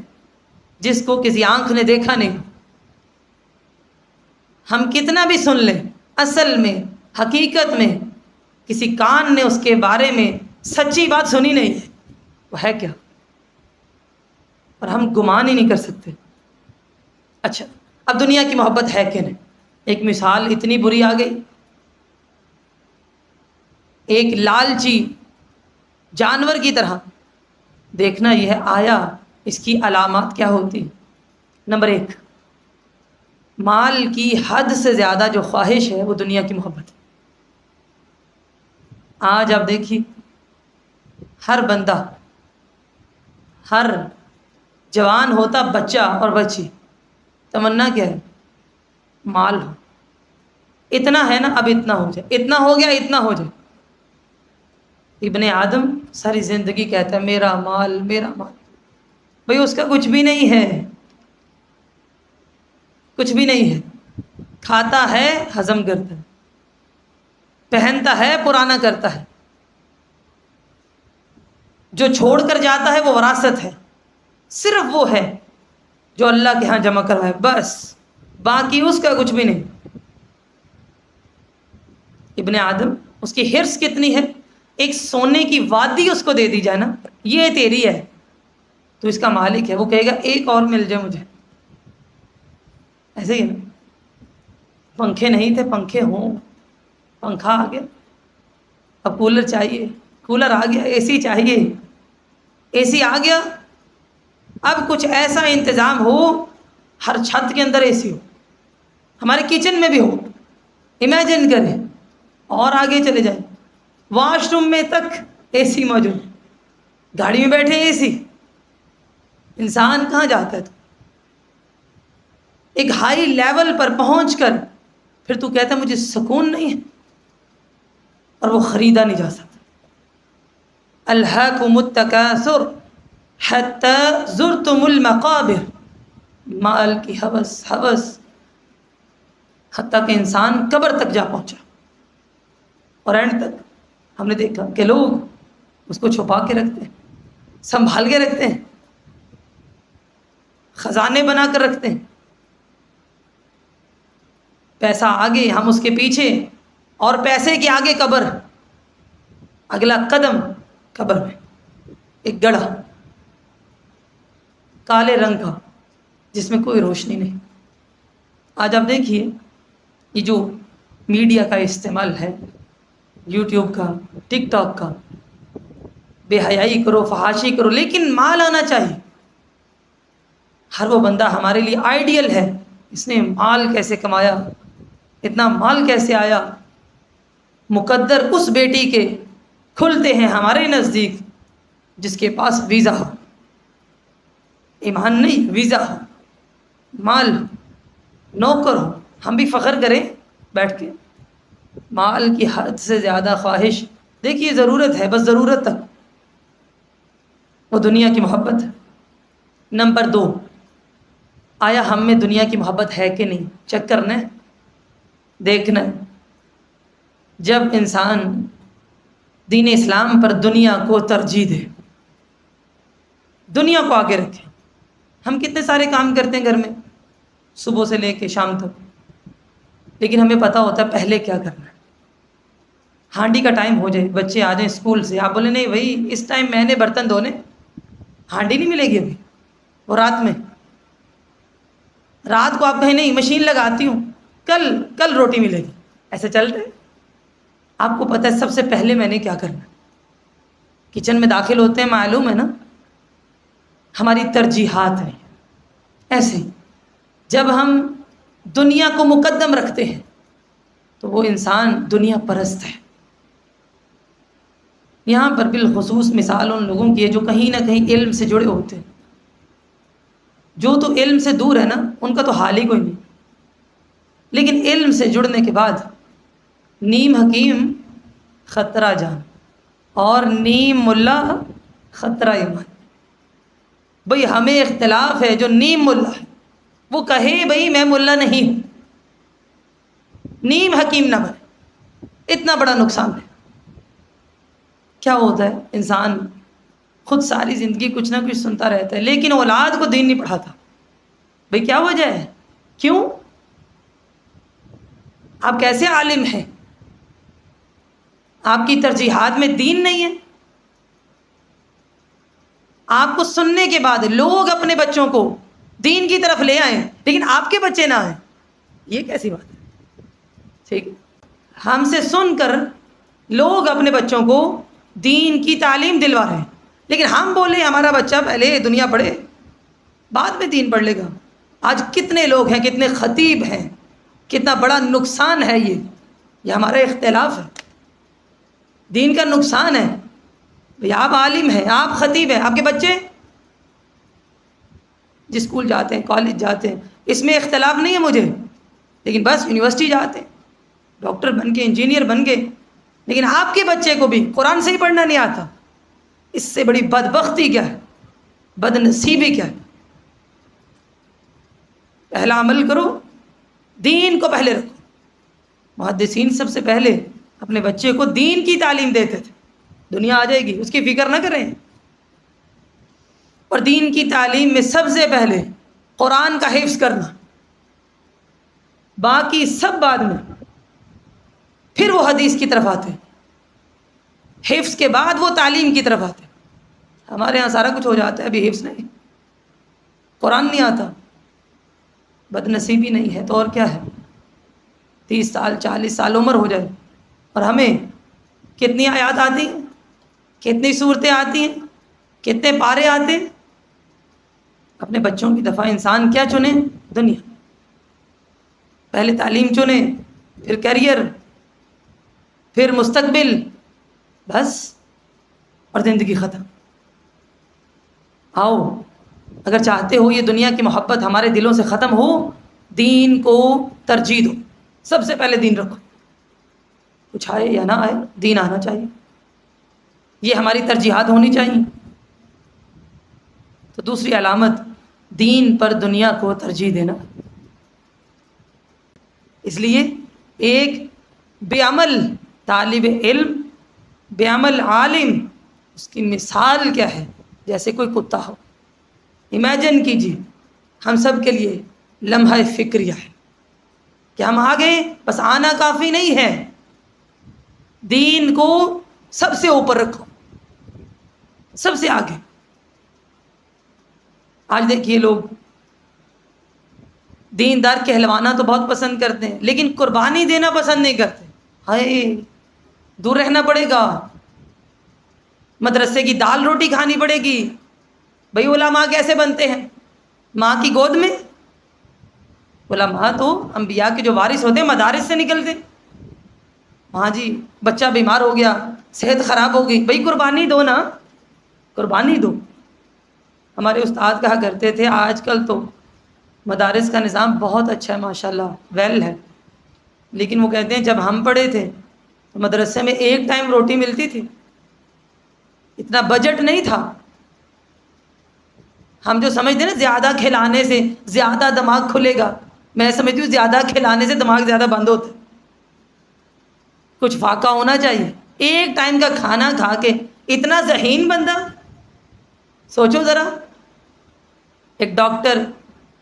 جس کو کسی آنکھ نے دیکھا نہیں، ہم کتنا بھی سن لیں، اصل میں حقیقت میں کسی کان نے اس کے بارے میں سچی بات سنی نہیں ہے، وہ ہے کیا، اور ہم گمان ہی نہیں کر سکتے۔ اچھا، اب دنیا کی محبت ہے کہ نہیں؟ ایک مثال اتنی بری آ گئی، ایک لالچی جانور کی طرح دیکھنا یہ ہے، آیا اس کی علامات کیا ہوتی؟ نمبر 1، مال کی حد سے زیادہ جو خواہش ہے وہ دنیا کی محبت ہے۔ آج آپ دیکھیے ہر بندہ، ہر جوان ہوتا بچہ اور بچی، تمنا کیا ہے؟ مال ہو، اتنا ہے نا اب اتنا ہو جائے، اتنا ہو گیا اتنا ہو جائے۔ ابن آدم ساری زندگی کہتا ہے میرا مال میرا مال، بھئی اس کا کچھ بھی نہیں ہے، کچھ بھی نہیں ہے، کھاتا ہے ہضم کرتا ہے، پہنتا ہے پرانا کرتا ہے، جو چھوڑ کر جاتا ہے وہ وراثت ہے، صرف وہ ہے جو اللہ کے ہاں جمع کرا ہے، بس باقی اس کا کچھ بھی نہیں۔ ابن آدم، اس کی حرص کتنی ہے، ایک سونے کی وادی اس کو دے دی جائے نا، یہ تیری ہے، تو اس کا مالک ہے، وہ کہے گا ایک اور مل جائے مجھے۔ ایسے ہی نا، پنکھے نہیں تھے پنکھے ہوں، پنکھا آ گیا، اب کولر چاہیے، کولر آ گیا، اے سی چاہیے، اے سی آ گیا، اب کچھ ایسا انتظام ہو ہر چھت کے اندر اے سی ہو، ہمارے کچن میں بھی ہو، امیجن کریں، اور آگے چلے جائیں، واش روم میں تک اے سی موجود، گاڑی میں بیٹھے اے سی، انسان کہاں جاتا ہے؟ تو ایک ہائی لیول پر پہنچ کر پھر تو کہتا ہے مجھے سکون نہیں ہے، اور وہ خریدا نہیں جا سکتا۔ الہاکم التکاثر حتی زرتم المقابر، مال کی ہوس حتیٰ کہ انسان قبر تک جا پہنچا، اور اینڈ تک ہم نے دیکھا کہ لوگ اس کو چھپا کے رکھتے ہیں، سنبھال کے رکھتے ہیں، خزانے بنا کر رکھتے ہیں، پیسہ آگے ہم اس کے پیچھے، اور پیسے کے آگے قبر، اگلا قدم قبر میں ایک گڑھا کالے رنگ کا جس میں کوئی روشنی نہیں۔ آج آپ دیکھیے یہ جو میڈیا کا استعمال ہے، یوٹیوب کا، ٹک ٹاک کا، بے حیائی کرو، فحاشی کرو، لیکن مال آنا چاہیے۔ ہر وہ بندہ ہمارے لیے آئیڈیل ہے، اس نے مال کیسے کمایا، اتنا مال کیسے آیا۔ مقدر اس بیٹی کے کھلتے ہیں ہمارے نزدیک جس کے پاس ویزا ہو، ایمان نہیں، ویزا ہو، مال ہو، نوکر ہو، ہم بھی فخر کریں بیٹھ کے۔ مال کی حد سے زیادہ خواہش، دیکھیے ضرورت ہے، بس ضرورت تک، وہ دنیا کی محبت ہے۔ نمبر 2، آیا ہم میں دنیا کی محبت ہے کہ نہیں، چیک کرنا ہے، دیکھنا ہے۔ جب انسان دین اسلام پر دنیا کو ترجیح دے، دنیا کو آگے رکھے۔ ہم کتنے سارے کام کرتے ہیں گھر میں صبح سے لے کے شام تک، لیکن ہمیں پتہ ہوتا ہے پہلے کیا کرنا ہے۔ ہانڈی کا ٹائم ہو جائے، بچے آ جائیں اسکول سے، آپ بولیں نہیں بھائی اس ٹائم میں نے برتن دھونے، ہانڈی نہیں ملے گی ابھی، وہ رات کو آپ کہیں نہیں مشین لگاتی ہوں، کل روٹی ملے گی، ایسے چل رہے۔ آپ کو پتہ ہے سب سے پہلے میں نے کیا کرنا ہے۔ کچن میں داخل ہوتے ہیں، معلوم ہے نا ہماری ترجیحات ہیں۔ ایسے جب ہم دنیا کو مقدم رکھتے ہیں تو وہ انسان دنیا پرست ہے۔ یہاں پر بالخصوص مثال ان لوگوں کی ہے جو کہیں نہ کہیں علم سے جڑے ہوتے ہیں۔ جو تو علم سے دور ہے نا، ان کا تو حال ہی کوئی نہیں، لیکن علم سے جڑنے کے بعد نیم حکیم خطرہ جان اور نیم ملا خطرہ ایمان۔ بھئی ہمیں اختلاف ہے، جو نیم ملا ہے وہ کہے بھئی میں ملا نہیں ہوں، نیم حکیم نہ بنے، اتنا بڑا نقصان ہے۔ کیا ہوتا ہے انسان خود ساری زندگی کچھ نہ کچھ سنتا رہتا ہے، لیکن اولاد کو دین نہیں پڑھاتا۔ بھئی کیا وجہ ہے؟ کیوں؟ آپ کیسے عالم ہیں؟ آپ کی ترجیحات میں دین نہیں ہے۔ آپ کو سننے کے بعد لوگ اپنے بچوں کو دین کی طرف لے آئیں، لیکن آپ کے بچے نہ آئیں، یہ کیسی بات ہے؟ ٹھیک، ہم سے سن کر لوگ اپنے بچوں کو دین کی تعلیم دلوا رہے ہیں، لیکن ہم بولے ہمارا بچہ پہلے دنیا پڑھے بعد میں دین پڑھ لے گا۔ آج کتنے لوگ ہیں، کتنے خطیب ہیں، کتنا بڑا نقصان ہے یہ ہمارا اختلاف ہے، دین کا نقصان ہے۔ بھئی آپ عالم ہیں، آپ خطیب ہیں، آپ کے بچے جس اسکول جاتے ہیں، کالج جاتے ہیں، اس میں اختلاف نہیں ہے مجھے، لیکن بس یونیورسٹی جاتے ہیں، ڈاکٹر بن کے، انجینئر بن گئے، لیکن آپ کے بچے کو بھی قرآن سے ہی پڑھنا نہیں آتا۔ اس سے بڑی بدبختی کیا ہے، بد نصیبی کیا ہے؟ پہلا عمل کرو، دین کو پہلے رکھو۔ محدثین سب سے پہلے اپنے بچے کو دین کی تعلیم دیتے تھے، دنیا آ جائے گی اس کی فکر نہ کریں، اور دین کی تعلیم میں سب سے پہلے قرآن کا حفظ کرنا، باقی سب بعد میں، پھر وہ حدیث کی طرف آتے، حفظ کے بعد وہ تعلیم کی طرف آتے۔ ہمارے ہاں سارا کچھ ہو جاتا ہے، ابھی حفظ نہیں، قرآن نہیں آتا، بد نصیبی نہیں ہے تو اور کیا ہے؟ 30 سال 40 سال عمر ہو جائے اور ہمیں کتنی آیات آتی ہیں، کتنی صورتیں آتی ہیں، کتنے پارے آتے ہیں۔ اپنے بچوں کی دفعہ انسان کیا چنے؟ دنیا، پہلے تعلیم چنے، پھر کیریئر، پھر مستقبل، بس اور زندگی ختم۔ آؤ اگر چاہتے ہو یہ دنیا کی محبت ہمارے دلوں سے ختم ہو، دین کو ترجیح دو، سب سے پہلے دین رکھو، کچھ آئے یا نہ آئے دین آنا چاہیے، یہ ہماری ترجیحات ہونی چاہیے۔ تو دوسری علامت دین پر دنیا کو ترجیح دینا۔ اس لیے ایک بے عمل طالب علم، بے عمل عالم، اس کی مثال کیا ہے؟ جیسے کوئی کتا ہو. امیجن کیجیے ہم سب کے لیے لمحہ فکریہ ہے کہ ہم آ گئے، بس آنا کافی نہیں ہے، دین کو سب سے اوپر رکھو، سب سے آگے. آج دیکھیے لوگ دیندار کہلوانا تو بہت پسند کرتے ہیں، لیکن قربانی دینا پسند نہیں کرتے. ہائے، دور رہنا پڑے گا، مدرسے کی دال روٹی کھانی پڑے گی. بھئی علماء کیسے بنتے ہیں؟ ماں کی گود میں. علماء تو انبیاء کے جو وارث ہوتے ہیں مدارس سے نکلتے. ہاں جی، بچہ بیمار ہو گیا، صحت خراب ہو گئی، بھئی قربانی دو نا، قربانی دو. ہمارے استاد کہا کرتے تھے آج کل تو مدارس کا نظام بہت اچھا ہے، ماشاءاللہ ویل ہے، لیکن وہ کہتے ہیں جب ہم پڑھے تھے تو مدرسے میں ایک ٹائم روٹی ملتی تھی، اتنا بجٹ نہیں تھا. ہم جو سمجھتے ہیں نا زیادہ کھلانے سے زیادہ دماغ کھلے گا، میں سمجھتی ہوں زیادہ کھلانے سے دماغ زیادہ بند ہوتا ہے. کچھ فاقہ ہونا چاہیے. ایک ٹائم کا کھانا کھا کے اتنا ذہین بندہ، سوچو ذرا، ایک ڈاکٹر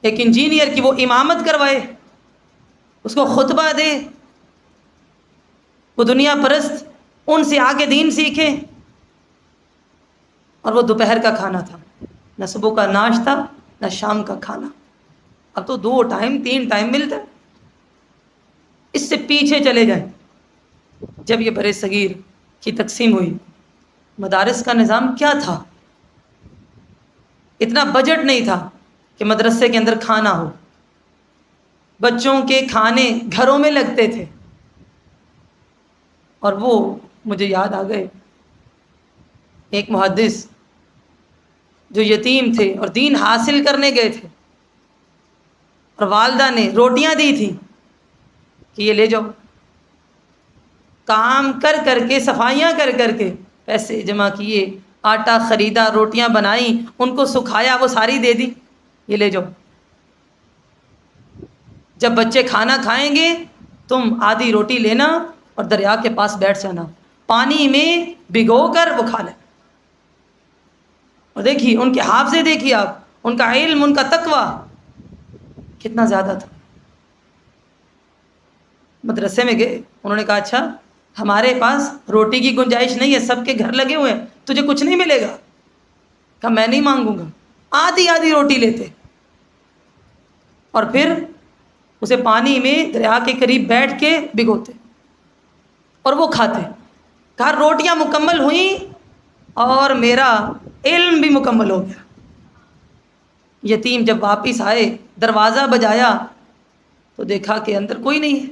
ایک انجینئر کی وہ امامت کروائے، اس کو خطبہ دے، وہ دنیا پرست ان سے آگے دین سیکھے، اور وہ دوپہر کا کھانا تھا، نہ صبح کا ناشتہ نہ شام کا کھانا. اب تو 2 ٹائم 3 ٹائم ملتا ہے. اس سے پیچھے چلے جائیں، جب یہ بر صغیر کی تقسیم ہوئی، مدارس کا نظام کیا تھا؟ اتنا بجٹ نہیں تھا کہ مدرسے کے اندر کھانا ہو. بچوں کے کھانے گھروں میں لگتے تھے. اور وہ مجھے یاد آ گئے ایک محدث جو یتیم تھے اور دین حاصل کرنے گئے تھے، اور والدہ نے روٹیاں دی تھی کہ یہ لے جاؤ. کام کر کر کے، صفائیاں کر کر کے پیسے جمع کیے، آٹا خریدا، روٹیاں بنائیں، ان کو سکھایا، وہ ساری دے دی، یہ لے جاؤ. جب بچے کھانا کھائیں گے تم آدھی روٹی لینا اور دریا کے پاس بیٹھ جانا، پانی میں بھگو کر وہ کھا لیں. اور دیکھیے ان کے حافظے، دیکھیے آپ، ان کا علم، ان کا تقویٰ کتنا زیادہ تھا. مدرسے میں گئے، انہوں نے کہا اچھا ہمارے پاس روٹی کی گنجائش نہیں ہے، سب کے گھر لگے ہوئے ہیں، تجھے کچھ نہیں ملے گا؟ کہا میں نہیں مانگوں گا. آدھی آدھی روٹی لیتے اور پھر اسے پانی میں دریا کے قریب بیٹھ کے بھگوتے اور وہ کھاتے. کہا روٹیاں مکمل ہوئیں اور میرا علم بھی مکمل ہو گیا. یتیم جب واپس آئے، دروازہ بجایا تو دیکھا کہ اندر کوئی نہیں ہے.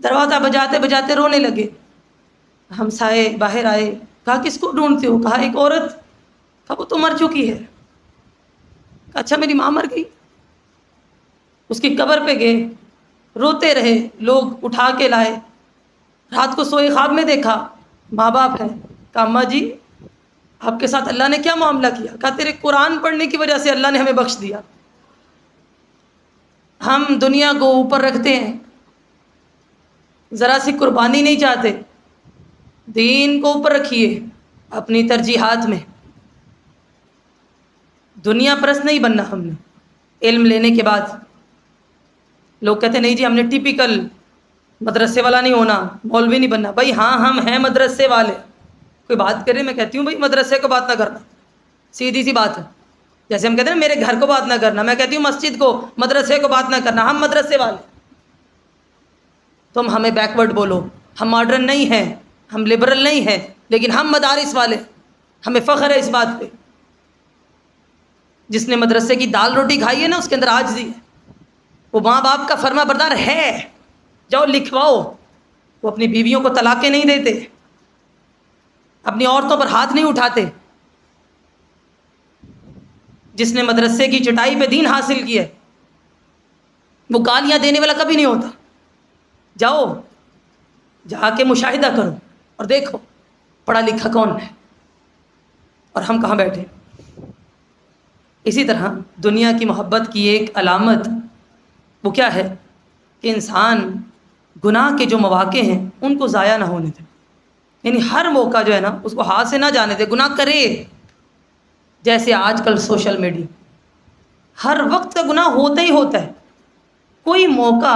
دروازہ بجاتے بجاتے رونے لگے. ہمسائے باہر آئے، کہا کس کو ڈھونڈتے ہو؟ کہا ایک عورت. کہا وہ تو مر چکی ہے. کہا اچھا میری ماں مر گئی؟ اس کی قبر پہ گئے، روتے رہے، لوگ اٹھا کے لائے. رات کو سوئے خواب میں دیکھا ماں باپ ہے. کہا اماں جی آپ کے ساتھ اللہ نے کیا معاملہ کیا؟ کہا تیرے قرآن پڑھنے کی وجہ سے اللہ نے ہمیں بخش دیا. ہم دنیا کو اوپر رکھتے ہیں، ذرا سی قربانی نہیں چاہتے. دین کو اوپر رکھیے اپنی ترجیحات میں. دنیا پرست نہیں بننا ہم نے. علم لینے کے بعد لوگ کہتے ہیں نہیں جی ہم نے ٹیپیکل مدرسے والا نہیں ہونا، مولوی نہیں بننا. بھائی ہاں ہم ہیں مدرسے والے. کوئی بات کرے میں کہتی ہوں بھائی مدرسے کو بات نہ کرنا، سیدھی سی بات ہے. جیسے ہم کہتے ہیں نا میرے گھر کو بات نہ کرنا، میں کہتی ہوں مسجد کو، مدرسے کو بات نہ کرنا. ہم مدرسے والے. تم ہمیں بیکورڈ بولو، ہم ماڈرن نہیں ہیں، ہم لبرل نہیں ہیں، لیکن ہم مدارس والے. ہمیں فخر ہے اس بات پہ. جس نے مدرسے کی دال روٹی کھائی ہے نا اس کے اندر عاجزی ہے. وہ ماں باپ کا فرما بردار ہے، جاؤ لکھواؤ. وہ اپنی بیویوں کو طلاقیں نہیں دیتے، اپنی عورتوں پر ہاتھ نہیں اٹھاتے. جس نے مدرسے کی چٹائی پہ دین حاصل کیا وہ گالیاں دینے والا کبھی نہیں ہوتا. جاؤ جا کے مشاہدہ کرو اور دیکھو پڑھا لکھا کون ہے اور ہم کہاں بیٹھے. اسی طرح دنیا کی محبت کی ایک علامت وہ کیا ہے کہ انسان گناہ کے جو مواقع ہیں ان کو ضائع نہ ہونے دے. یعنی ہر موقع جو ہے نا اس کو ہاتھ سے نہ جانے دے، گناہ کرے. جیسے آج کل سوشل میڈیا، ہر وقت کا گناہ ہوتا ہی ہوتا ہے، کوئی موقع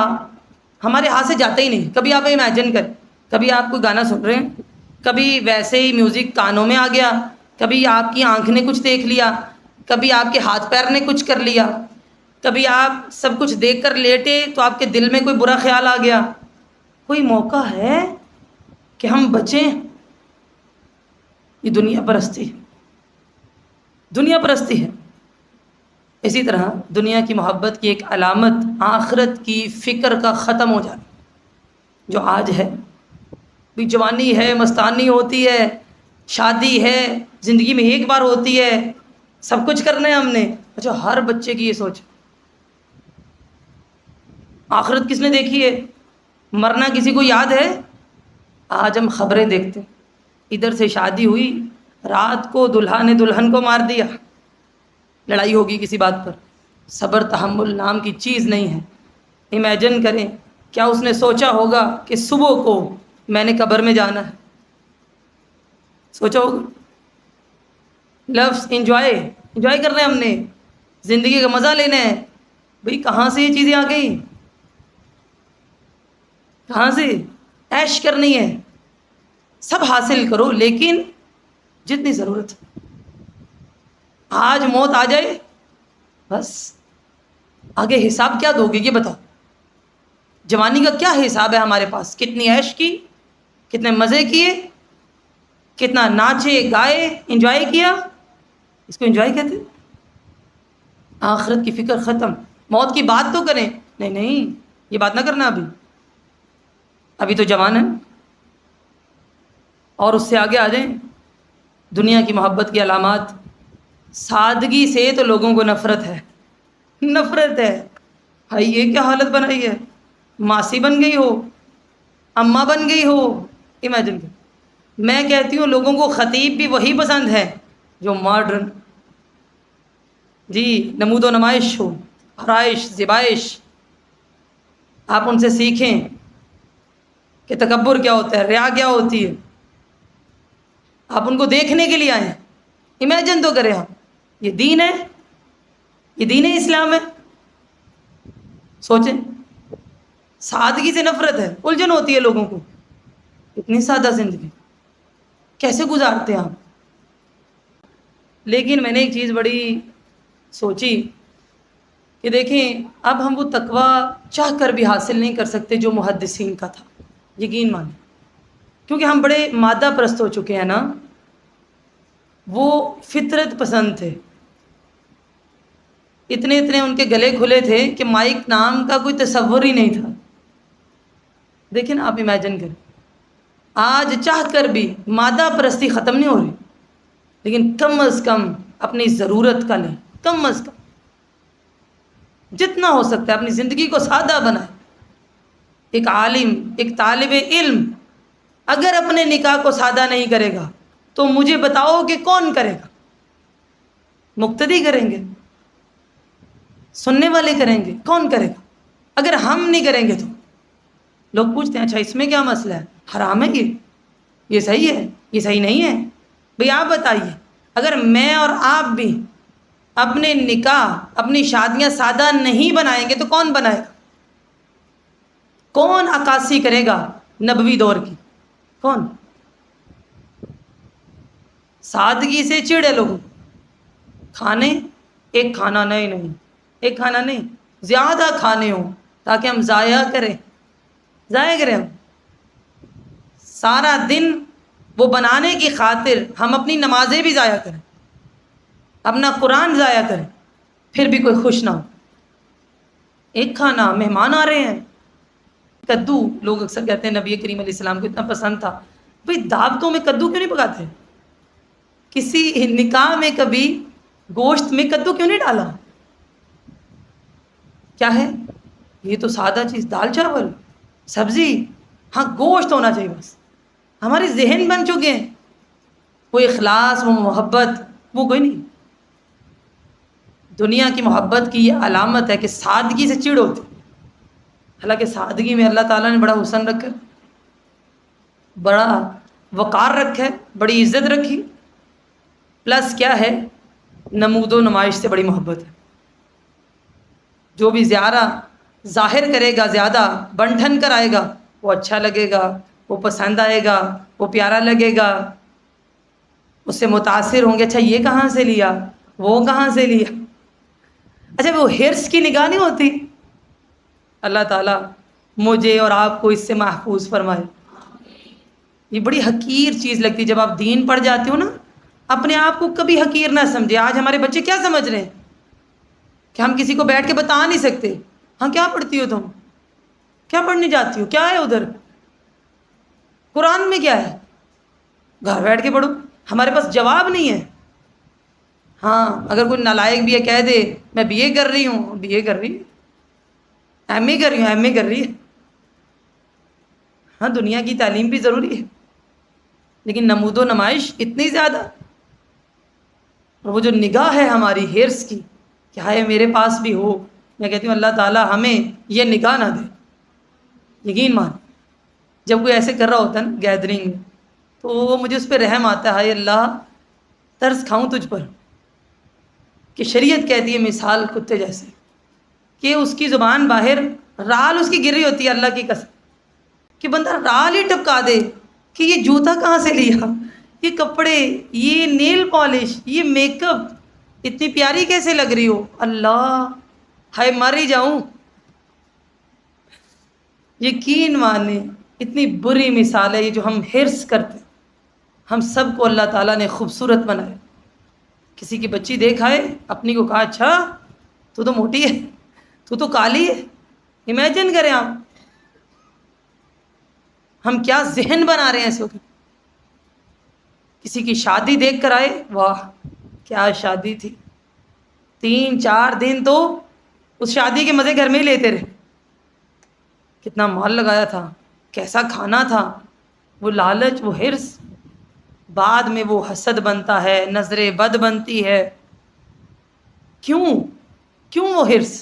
ہمارے ہاتھ سے جاتا ہی نہیں. کبھی آپ امیجن کریں، کبھی آپ کوئی گانا سن رہے ہیں، کبھی ویسے ہی میوزک کانوں میں آ گیا، کبھی آپ کی آنکھ نے کچھ دیکھ لیا، کبھی آپ کے ہاتھ پیر نے کچھ کر لیا، کبھی آپ سب کچھ دیکھ کر لیٹے تو آپ کے دل میں کوئی برا خیال آ گیا. کوئی موقع ہے کہ ہم بچیں؟ یہ دنیا پرستی، دنیا پرستی ہے. اسی طرح دنیا کی محبت کی ایک علامت آخرت کی فکر کا ختم ہو جانا، جو آج ہے. بھی جوانی ہے، مستانی ہوتی ہے، شادی ہے، زندگی میں ایک بار ہوتی ہے، سب کچھ کرنا ہے ہم نے. اچھا، ہر بچے کی یہ سوچ. آخرت کس نے دیکھی ہے؟ مرنا کسی کو یاد ہے؟ آج ہم خبریں دیکھتے ہیں، ادھر سے شادی ہوئی، رات کو دلہا نے دلہن کو مار دیا، لڑائی ہوگی کسی بات پر. صبر تحمل نام کی چیز نہیں ہے. امیجن کریں، کیا اس نے سوچا ہوگا کہ صبح کو میں نے قبر میں جانا ہے؟ سوچا ہوگا؟ لفظ انجوائے کر رہے ہیں ہم نے، زندگی کا مزہ لینا ہے. بھئی کہاں سے یہ چیزیں آ گئی؟ کہاں سے؟ عیش کرنی ہے، سب حاصل کرو لیکن جتنی ضرورت ہے. آج موت آ جائے بس، آگے حساب کیا دو گے یہ بتاؤ؟ جوانی کا کیا حساب ہے ہمارے پاس؟ کتنی عیش کی، کتنے مزے کیے، کتنا ناچے گائے، انجوائے کیا. اس کو انجوائے کہتے ہیں؟ آخرت کی فکر ختم. موت کی بات تو کریں، نہیں یہ بات نہ کرنا، ابھی تو جوان ہے. اور اس سے آگے آ جائیں، دنیا کی محبت کی علامات. سادگی سے تو لوگوں کو نفرت ہے، نفرت ہے. بھائی یہ کیا حالت بنائی ہے؟ ماسی بن گئی ہو، اماں بن گئی ہو. امیجن کر. میں کہتی ہوں لوگوں کو خطیب بھی وہی پسند ہے جو ماڈرن، جی، نمود و نمائش ہو، آرائش زیبائش. آپ ان سے سیکھیں کہ تکبر کیا ہوتا ہے، ریا کیا ہوتی ہے. آپ ان کو دیکھنے کے لیے آئیں. امیجن تو کریں آپ، یہ دین ہے؟ یہ دین اسلام ہے؟ سوچیں. سادگی سے نفرت ہے، الجھن ہوتی ہے لوگوں کو. اتنی سادہ زندگی کیسے گزارتے ہیں آپ؟ لیکن میں نے ایک چیز بڑی سوچی کہ دیکھیں، اب ہم وہ تقویٰ چاہ کر بھی حاصل نہیں کر سکتے جو محدثین کا تھا. یقین مانیں، کیونکہ ہم بڑے مادہ پرست ہو چکے ہیں نا. وہ فطرت پسند تھے، اتنے ان کے گلے کھلے تھے کہ مائک نام کا کوئی تصور ہی نہیں تھا. دیکھیں نا، آپ امیجن کریں، آج چاہ کر بھی مادہ پرستی ختم نہیں ہو رہی، لیکن کم از کم اپنی ضرورت کا لیں. کم از کم جتنا ہو سکتا ہے اپنی زندگی کو سادہ بنائیں. ایک عالم، ایک طالب علم اگر اپنے نکاح کو سادہ نہیں کرے گا تو مجھے بتاؤ کہ کون کرے گا؟ مقتدی کریں گے، سننے والے کریں گے، کون کرے گا؟ اگر ہم نہیں کریں گے تو لوگ پوچھتے ہیں اچھا اس میں کیا مسئلہ ہے؟ حرام ہے یہ صحیح ہے، یہ صحیح نہیں ہے؟ بھئی آپ بتائیے، اگر میں اور آپ بھی اپنے نکاح، اپنی شادیاں سادہ نہیں بنائیں گے تو کون بنائے گا؟ کون عکاسی کرے گا نبوی دور کی؟ کون؟ سادگی سے چڑے لوگ. کھانے ایک کھانا نہیں، ایک کھانا نہیں، زیادہ کھانے ہوں تاکہ ہم ضائع کریں ہم. سارا دن وہ بنانے کی خاطر ہم اپنی نمازیں بھی ضائع کریں، اپنا قرآن ضائع کریں، پھر بھی کوئی خوش نہ ہو. ایک کھانا، مہمان آ رہے ہیں. کدو، لوگ اکثر کہتے ہیں نبی کریم علیہ السلام کو اتنا پسند تھا. بھئی دعوتوں میں کدو کیوں نہیں پکاتے؟ کسی نکاح میں کبھی گوشت میں کدو کیوں نہیں ڈالا؟ کیا ہے یہ؟ تو سادہ چیز، دال چاول سبزی، ہاں گوشت ہونا چاہیے بس. ہمارے ذہن بن چکے ہیں، وہ اخلاص، وہ محبت، وہ کوئی نہیں. دنیا کی محبت کی یہ علامت ہے کہ سادگی سے چڑ ہوتی. حالانکہ سادگی میں اللہ تعالیٰ نے بڑا حسن رکھا، بڑا وقار رکھا ہے، بڑی عزت رکھی، پلس کیا ہے، نمود و نمائش سے بڑی محبت ہے۔ جو بھی زیادہ ظاہر کرے گا، زیادہ بن ٹھن کر آئے گا، وہ اچھا لگے گا، وہ پسند آئے گا، وہ پیارا لگے گا، اس سے متاثر ہوں گے، اچھا یہ کہاں سے لیا، وہ کہاں سے لیا۔ اچھا وہ حرص کی نگاہ نہیں ہوتی؟ اللہ تعالیٰ مجھے اور آپ کو اس سے محفوظ فرمائے۔ یہ بڑی حقیر چیز لگتی ہے جب آپ دین پڑھ جاتے ہو نا، اپنے آپ کو کبھی حقیر نہ سمجھے۔ آج ہمارے بچے کیا سمجھ رہے ہیں کہ ہم کسی کو بیٹھ کے بتا نہیں سکتے، ہاں کیا پڑھتی ہو تم، کیا پڑھنے جاتی ہو، کیا ہے ادھر، قرآن میں کیا ہے، گھر بیٹھ کے پڑھو۔ ہمارے پاس جواب نہیں ہے۔ ہاں اگر کوئی نالائق بھی ہے کہہ دے میں بی اے کر رہی ہوں، بی اے کر رہی ہے، ایم اے کر رہی ہوں، ایم اے کر رہی ہے۔ ہاں دنیا کی تعلیم بھی ضروری ہے، لیکن نمود و نمائش اتنی زیادہ، اور وہ جو نگاہ ہے ہماری حرص کی کہ ہائے میرے پاس بھی ہو، میں کہتی ہوں اللہ تعالیٰ ہمیں یہ نگاہ نہ دے۔ یقین مان جب کوئی ایسے کر رہا ہوتا ہے نا گیدرنگ میں، تو مجھے اس پہ رحم آتا ہے، ہائے اللہ ترس کھاؤں تجھ پر کہ شریعت کہتی ہے مثال کتے جیسے، کہ اس کی زبان باہر رال اس کی گر رہی ہوتی ہے اللہ کی قسم، کہ بندہ رال ہی ٹپکا دے کہ یہ جوتا کہاں سے لیا، یہ کپڑے، یہ نیل پالش، یہ میک اپ، اتنی پیاری کیسے لگ رہی ہو، اللہ ہائے مر ہی جاؤں۔ یقین مانے اتنی بری مثال ہے یہ جو ہم حرص کرتے ہیں۔ ہم سب کو اللہ تعالیٰ نے خوبصورت بنایا۔ کسی کی بچی دیکھ آئے، اپنی کو کہا اچھا تو موٹی ہے، تو کالی ہے۔ امیجن کریں آپ ہم کیا ذہن بنا رہے ہیں اس وقت۔ کسی کی شادی دیکھ کر آئے، واہ کیا شادی تھی، 3-4 دن تو اس شادی کے مزے گھر میں ہی لیتے رہے، کتنا مال لگایا تھا، کیسا کھانا تھا۔ وہ لالچ، وہ حرص، بعد میں وہ حسد بنتا ہے، نظر بد بنتی ہے۔ کیوں وہ حرص؟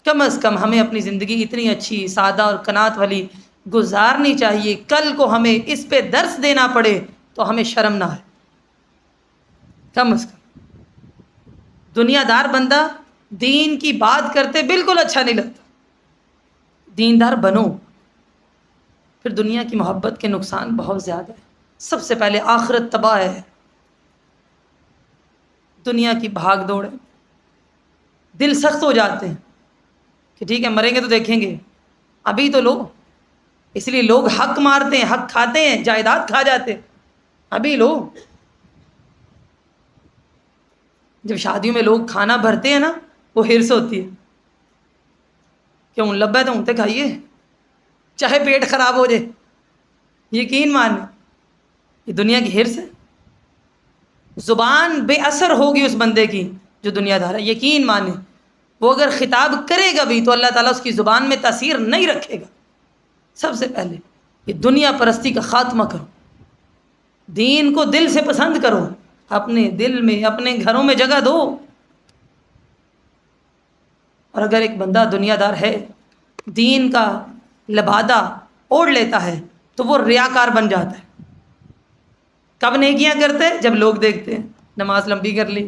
کم از کم ہمیں اپنی زندگی اتنی اچھی سادہ اور قناعت والی گزارنی چاہیے، کل کو ہمیں اس پہ درس دینا پڑے تو ہمیں شرم نہ آئے۔ کم از کم دنیا دار بندہ دین کی بات کرتے بالکل اچھا نہیں لگتا۔ دیندار بنو، پھر دنیا کی محبت کے نقصان بہت زیادہ ہے۔ سب سے پہلے آخرت تباہ ہے، دنیا کی بھاگ دوڑ ہے، دل سخت ہو جاتے ہیں کہ ٹھیک ہے مریں گے تو دیکھیں گے، ابھی تو لو۔ اس لیے لوگ حق مارتے ہیں، حق کھاتے ہیں، جائیداد کھا جاتے ہیں، ابھی لو۔ جب شادیوں میں لوگ کھانا بھرتے ہیں نا، وہ حرص ہوتی ہے کہ ان لبا ہے تو ان تے کھائیے، چاہے پیٹ خراب ہو جائے۔ یقین مان یہ دنیا کی حرص ہے۔ زبان بے اثر ہوگی اس بندے کی جو دنیا دار ہے، یقین مانے وہ اگر خطاب کرے گا بھی تو اللہ تعالیٰ اس کی زبان میں تاثیر نہیں رکھے گا۔ سب سے پہلے یہ دنیا پرستی کا خاتمہ کرو، دین کو دل سے پسند کرو، اپنے دل میں اپنے گھروں میں جگہ دو۔ اور اگر ایک بندہ دنیا دار ہے، دین کا لبادہ اوڑھ لیتا ہے تو وہ ریاکار بن جاتا ہے۔ کب نیکیاں کرتے؟ جب لوگ دیکھتے ہیں، نماز لمبی کر لی،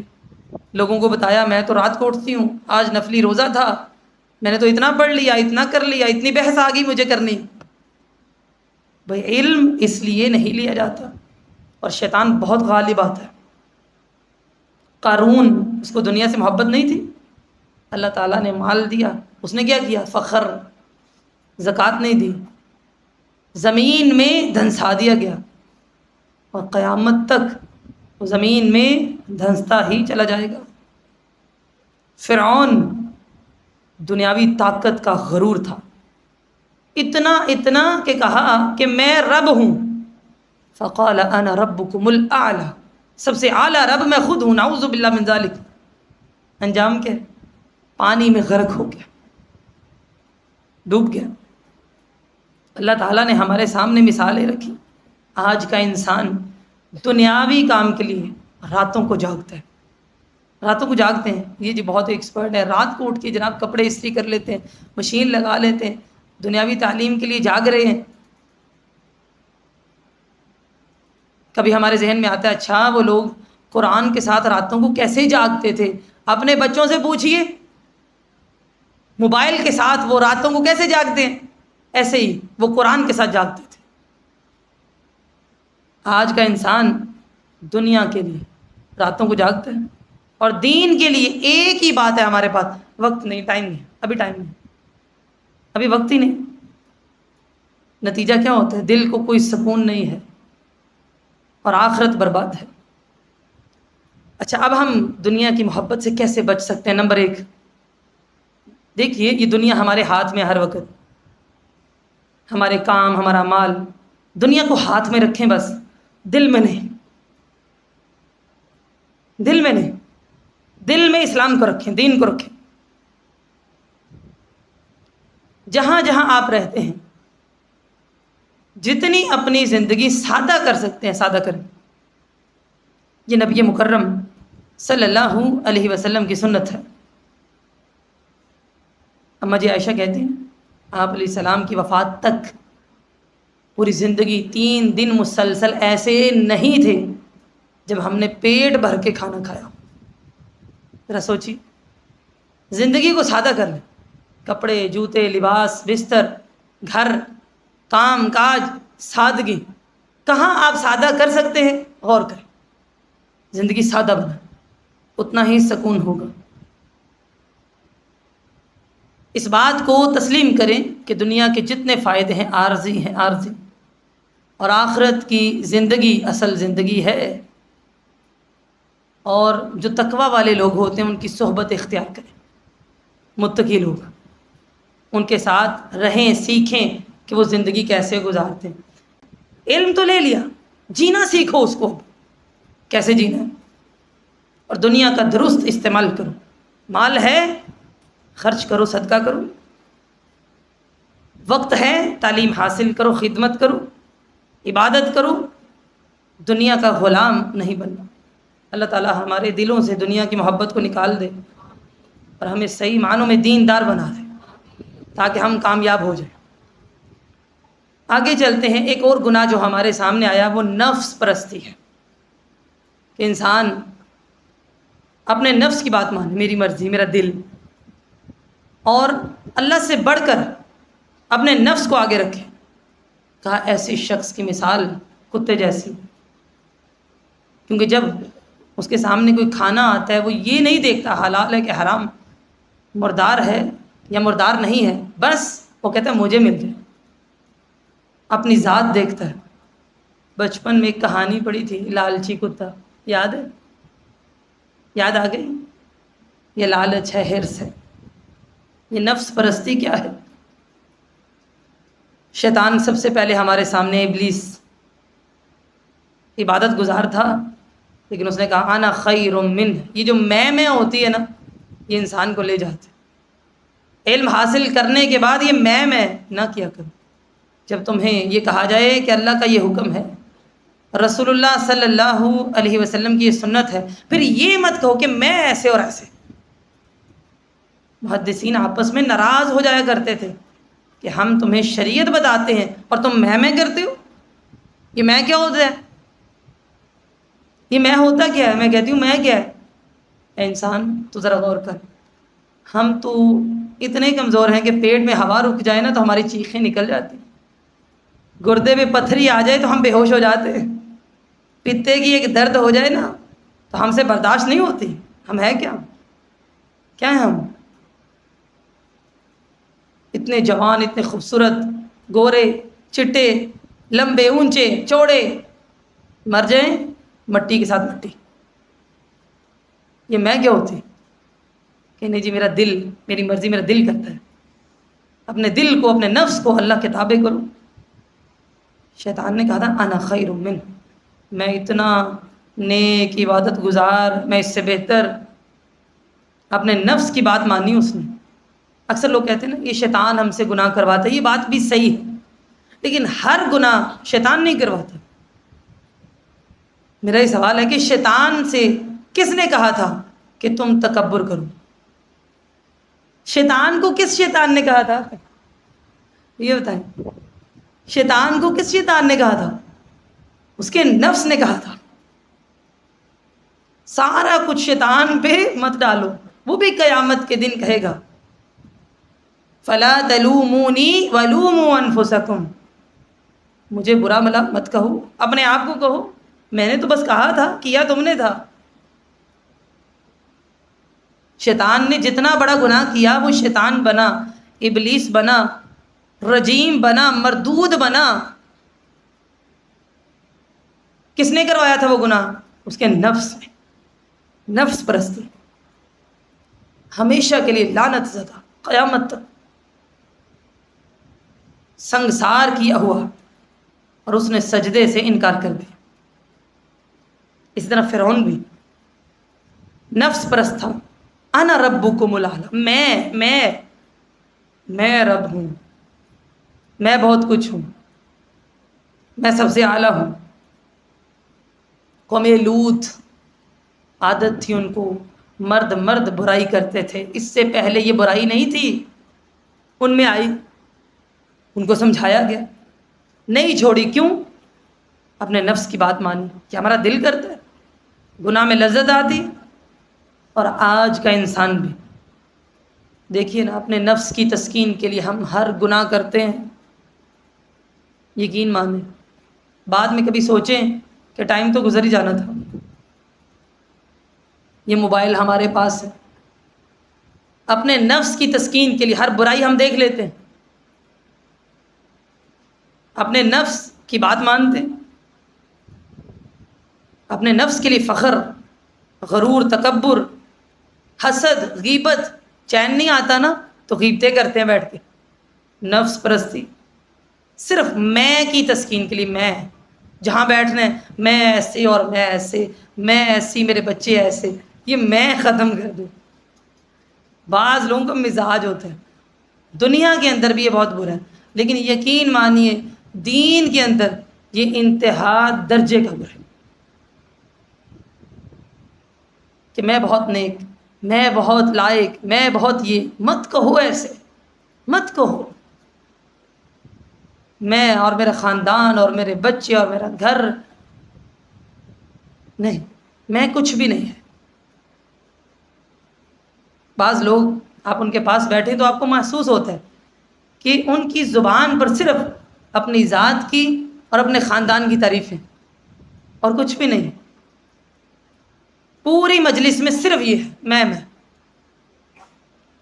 لوگوں کو بتایا میں تو رات کو اٹھتی ہوں، آج نفلی روزہ تھا، میں نے تو اتنا پڑھ لیا، اتنا کر لیا، اتنی بحث آ گئی مجھے کرنی۔ بھائی علم اس لیے نہیں لیا جاتا، اور شیطان بہت غالب آتا ہے۔ قارون، اس کو دنیا سے محبت نہیں تھی، اللہ تعالیٰ نے مال دیا، اس نے کیا کیا؟ فخر، زکوٰۃ نہیں دی، زمین میں دھنسا دیا گیا، اور قیامت تک وہ زمین میں دھنستا ہی چلا جائے گا۔ فرعون دنیاوی طاقت کا غرور تھا، اتنا کہ کہا کہ میں رب ہوں، فقال انا ربکم الاعلی، سب سے اعلیٰ رب میں خود ہوں، نعوذ باللہ من ذالک۔ انجام کیا؟ پانی میں غرق ہو گیا، ڈوب گیا۔ اللہ تعالیٰ نے ہمارے سامنے مثالیں رکھی۔ آج کا انسان دنیاوی کام کے لیے راتوں کو جاگتا ہے، راتوں کو جاگتے ہیں۔ یہ جی بہت ایکسپرٹ ہے، رات کو اٹھ کے جناب کپڑے استری کر لیتے ہیں، مشین لگا لیتے ہیں، دنیاوی تعلیم کے لیے جاگ رہے ہیں۔ کبھی ہمارے ذہن میں آتا ہے اچھا وہ لوگ قرآن کے ساتھ راتوں کو کیسے جاگتے تھے؟ اپنے بچوں سے پوچھئے، موبائل کے ساتھ وہ راتوں کو کیسے جاگتے ہیں؟ ایسے ہی وہ قرآن کے ساتھ جاگتے تھے۔ آج کا انسان دنیا کے لیے راتوں کو جاگتا ہے، اور دین کے لیے ایک ہی بات ہے ہمارے پاس، وقت نہیں، ٹائم نہیں، ابھی ٹائم نہیں، ابھی وقت ہی نہیں۔ نتیجہ کیا ہوتا ہے؟ دل کو کوئی سکون نہیں ہے اور آخرت برباد ہے۔ اچھا، اب ہم دنیا کی محبت سے کیسے بچ سکتے ہیں؟ نمبر 1، دیکھیے یہ دنیا ہمارے ہاتھ میں ہر وقت، ہمارے کام، ہمارا مال، دنیا کو ہاتھ میں رکھیں، بس دل میں نہیں، دل میں نہیں، دل میں اسلام کو رکھیں، دین کو رکھیں۔ جہاں جہاں آپ رہتے ہیں جتنی اپنی زندگی سادہ کر سکتے ہیں سادہ کریں۔ یہ نبی مکرم صلی اللہ علیہ وسلم کی سنت ہے۔ اما جی عائشہ کہتی ہیں آپ علیہ السلام کی وفات تک پوری زندگی 3 دن مسلسل ایسے نہیں تھے جب ہم نے پیٹ بھر کے کھانا کھایا۔ ذرا سوچیے، زندگی کو سادہ کر لیں، کپڑے، جوتے، لباس، بستر، گھر، کام کاج، سادگی۔ کہاں آپ سادہ کر سکتے ہیں؟ غور کریں، زندگی سادہ بنا، اتنا ہی سکون ہوگا۔ اس بات کو تسلیم کریں کہ دنیا کے جتنے فائدے ہیں عارضی ہیں، عارضی، اور آخرت کی زندگی اصل زندگی ہے۔ اور جو تقوی والے لوگ ہوتے ہیں ان کی صحبت اختیار کریں، متقی لوگ، ان کے ساتھ رہیں، سیکھیں کہ وہ زندگی کیسے گزارتے ہیں۔ علم تو لے لیا، جینا سیکھو اس کو، کیسے جینا ہے، اور دنیا کا درست استعمال کرو۔ مال ہے، خرچ کرو، صدقہ کرو۔ وقت ہے، تعلیم حاصل کرو، خدمت کرو، عبادت کرو۔ دنیا کا غلام نہیں بننا۔ اللہ تعالی ہمارے دلوں سے دنیا کی محبت کو نکال دے اور ہمیں صحیح معنوں میں دیندار بنا دے تاکہ ہم کامیاب ہو جائیں۔ آگے چلتے ہیں۔ ایک اور گناہ جو ہمارے سامنے آیا وہ نفس پرستی ہے، کہ انسان اپنے نفس کی بات مانے، میری مرضی، میرا دل، اور اللہ سے بڑھ کر اپنے نفس کو آگے رکھے۔ کہا ایسی شخص کی مثال کتے جیسی، کیونکہ جب اس کے سامنے کوئی کھانا آتا ہے وہ یہ نہیں دیکھتا حلال ہے کہ حرام، مردار ہے یا مردار نہیں ہے، بس وہ کہتا ہے مجھے مل جائے، اپنی ذات دیکھتا ہے۔ بچپن میں ایک کہانی پڑھی تھی، لالچی کتا، یاد ہے؟ یاد آ گئی؟ یہ لالچ ہے، حرص ہے، یہ نفس پرستی کیا ہے؟ شیطان سب سے پہلے ہمارے سامنے، ابلیس عبادت گزار تھا، لیکن اس نے کہا انا خیر منہ۔ یہ جو میں ہوتی ہے نا، یہ انسان کو لے جاتے۔ علم حاصل کرنے کے بعد یہ میں نہ کیا کرو۔ جب تمہیں یہ کہا جائے کہ اللہ کا یہ حکم ہے، رسول اللہ صلی اللہ علیہ وسلم کی یہ سنت ہے، پھر یہ مت کہو کہ میں ایسے اور ایسے۔ محدثین آپس میں ناراض ہو جایا کرتے تھے کہ ہم تمہیں شریعت بتاتے ہیں اور تم میں کرتے ہو۔ یہ میں کیا ہوتا ہے؟ یہ میں ہوتا کیا ہے؟ میں کہتی ہوں میں کیا ہے؟ اے انسان تو ذرا غور کر، ہم تو اتنے کمزور ہیں کہ پیٹ میں ہوا رک جائے نا تو ہماری چیخیں نکل جاتی، گردے میں پتھری آ جائے تو ہم بے ہوش ہو جاتے ہیں، پتے کی ایک درد ہو جائے نا تو ہم سے برداشت نہیں ہوتی۔ ہم ہیں کیا؟ کیا ہیں ہم؟ اتنے جوان، اتنے خوبصورت، گورے، چٹے، لمبے، اونچے، چوڑے، مر جائیں مٹی کے ساتھ مٹی۔ یہ میں کیا ہوتی کہ نہیں جی میرا دل، میری مرضی، میرا دل کرتا ہے۔ اپنے دل کو، اپنے نفس کو اللہ کے تابع کرو۔ شیطان نے کہا تھا انا خیر منہ، میں اتنا نیک، عبادت گزار، میں اس سے بہتر۔ اپنے نفس کی بات مانی اس نے۔ اکثر لوگ کہتے ہیں نا یہ شیطان ہم سے گناہ کرواتا ہے، یہ بات بھی صحیح ہے، لیکن ہر گناہ شیطان نہیں کرواتا۔ میرا یہ سوال ہے کہ شیطان سے کس نے کہا تھا کہ تم تکبر کرو؟ شیطان کو کس شیطان نے کہا تھا؟ یہ بتائیں، شیطان کو کس شیطان نے کہا تھا اس کے نفس نے کہا تھا سارا کچھ شیطان پہ مت ڈالو، وہ بھی قیامت کے دن کہے گا فلا تلومونی ولوموا انفسکم، مجھے برا بھلا مت کہو، اپنے آپ کو کہو، میں نے تو بس کہا تھا، کیا تم نے تھا۔ شیطان نے جتنا بڑا گناہ کیا وہ شیطان بنا، ابلیس بنا، رجیم بنا، مردود بنا۔ کس نے کروایا تھا وہ گناہ؟ اس کے نفس نے، نفس پرستی، ہمیشہ کے لیے لعنت زدہ، قیامت تک سنگسار کیا ہوا، اور اس نے سجدے سے انکار کر دیا۔ اسی طرح فرعون بھی نفس پرست تھا، انا ربکم الاعلی، میں رب ہوں، میں بہت کچھ ہوں، میں سب سے اعلیٰ ہوں۔ قوم لوط عادت تھی ان کو، مرد برائی کرتے تھے، اس سے پہلے یہ برائی نہیں تھی، ان میں آئی، ان کو سمجھایا گیا، نہیں چھوڑی، کیوں؟ اپنے نفس کی بات مانی کہ ہمارا دل کرتا ہے، گناہ میں لذت آتی۔ اور آج کا انسان بھی دیکھیے نا، اپنے نفس کی تسکین کے لیے ہم ہر گناہ کرتے ہیں۔ یقین مانیں، بعد میں کبھی سوچیں کہ ٹائم تو گزر ہی جانا تھا، یہ موبائل ہمارے پاس ہے، اپنے نفس کی تسکین کے لیے ہر برائی ہم دیکھ لیتے ہیں، اپنے نفس کی بات مانتے ہیں، اپنے نفس کے لیے فخر، غرور، تکبر، حسد، غیبت، چین نہیں آتا نا تو غیبتیں کرتے ہیں بیٹھ کے، نفس پرستی، صرف میں کی تسکین کے لیے، میں جہاں بیٹھنا ہے، میں ایسے اور میں ایسے، میں ایسی، میرے بچے ایسے، یہ میں ختم کر دوں۔ بعض لوگوں کا مزاج ہوتا ہے، دنیا کے اندر بھی یہ بہت برا ہے، لیکن یقین مانیے دین کے اندر یہ انتہا درجے کا برا ہے کہ میں بہت نیک، میں بہت لائق، میں بہت، یہ مت کہو، ایسے مت کہو، میں اور میرا خاندان اور میرے بچے اور میرا گھر، نہیں، میں کچھ بھی نہیں ہے۔ بعض لوگ آپ ان کے پاس بیٹھے تو آپ کو محسوس ہوتا ہے کہ ان کی زبان پر صرف اپنی ذات کی اور اپنے خاندان کی تعریفیں، اور کچھ بھی نہیں، پوری مجلس میں صرف یہ ہے میں۔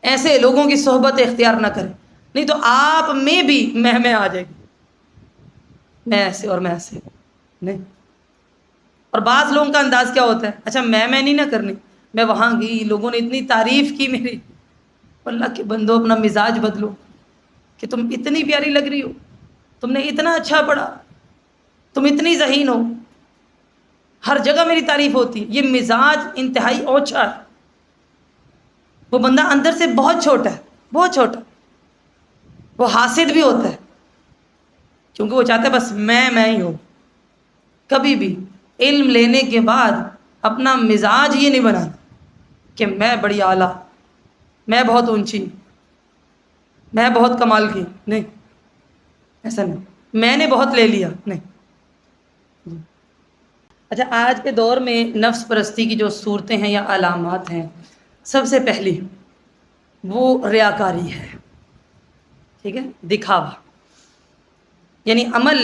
ایسے لوگوں کی صحبت اختیار نہ کریں، نہیں تو آپ میں بھی میں آ جائے گی، میں ایسے اور میں ایسے نہیں۔ اور بعض لوگوں کا انداز کیا ہوتا ہے، اچھا میں نہیں نہ کرنی، میں وہاں گئی، لوگوں نے اتنی تعریف کی میری، اللہ کے بندو اپنا مزاج بدلو، کہ تم اتنی پیاری لگ رہی ہو، تم نے اتنا اچھا پڑھا، تم اتنی ذہین ہو، ہر جگہ میری تعریف ہوتی، یہ مزاج انتہائی اوچھا ہے۔ وہ بندہ اندر سے بہت چھوٹا ہے، بہت چھوٹا، وہ حاسد بھی ہوتا ہے، کیونکہ وہ چاہتا ہے بس میں ہی ہوں۔ کبھی بھی علم لینے کے بعد اپنا مزاج یہ نہیں بنانا کہ میں بڑی اعلیٰ، میں بہت اونچی، میں بہت کمال کی، نہیں، ایسا نہیں، میں نے بہت لے لیا، نہیں۔ اچھا، آج کے دور میں نفس پرستی کی جو صورتیں ہیں یا علامات ہیں، سب سے پہلی وہ ریاکاری ہے، ٹھیک ہے، دکھاوا، یعنی عمل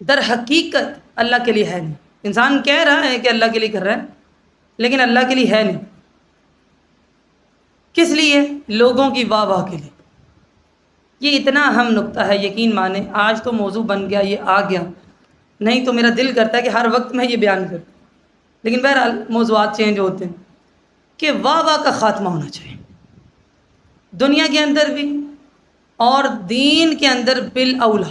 در حقیقت اللہ کے لیے ہے نہیں، انسان کہہ رہا ہے کہ اللہ کے لیے کر رہا ہے، لیکن اللہ کے لیے ہے نہیں۔ کس لیے؟ لوگوں کی واہ واہ کے لیے۔ یہ اتنا اہم نقطہ ہے، یقین مانیں، آج تو موضوع بن گیا، یہ آ گیا، نہیں تو میرا دل کرتا ہے کہ ہر وقت میں یہ بیان کروں، لیکن بہرحال موضوعات چینج ہوتے ہیں، کہ واہ واہ کا خاتمہ ہونا چاہیے، دنیا کے اندر بھی اور دین کے اندر بالاولیٰ۔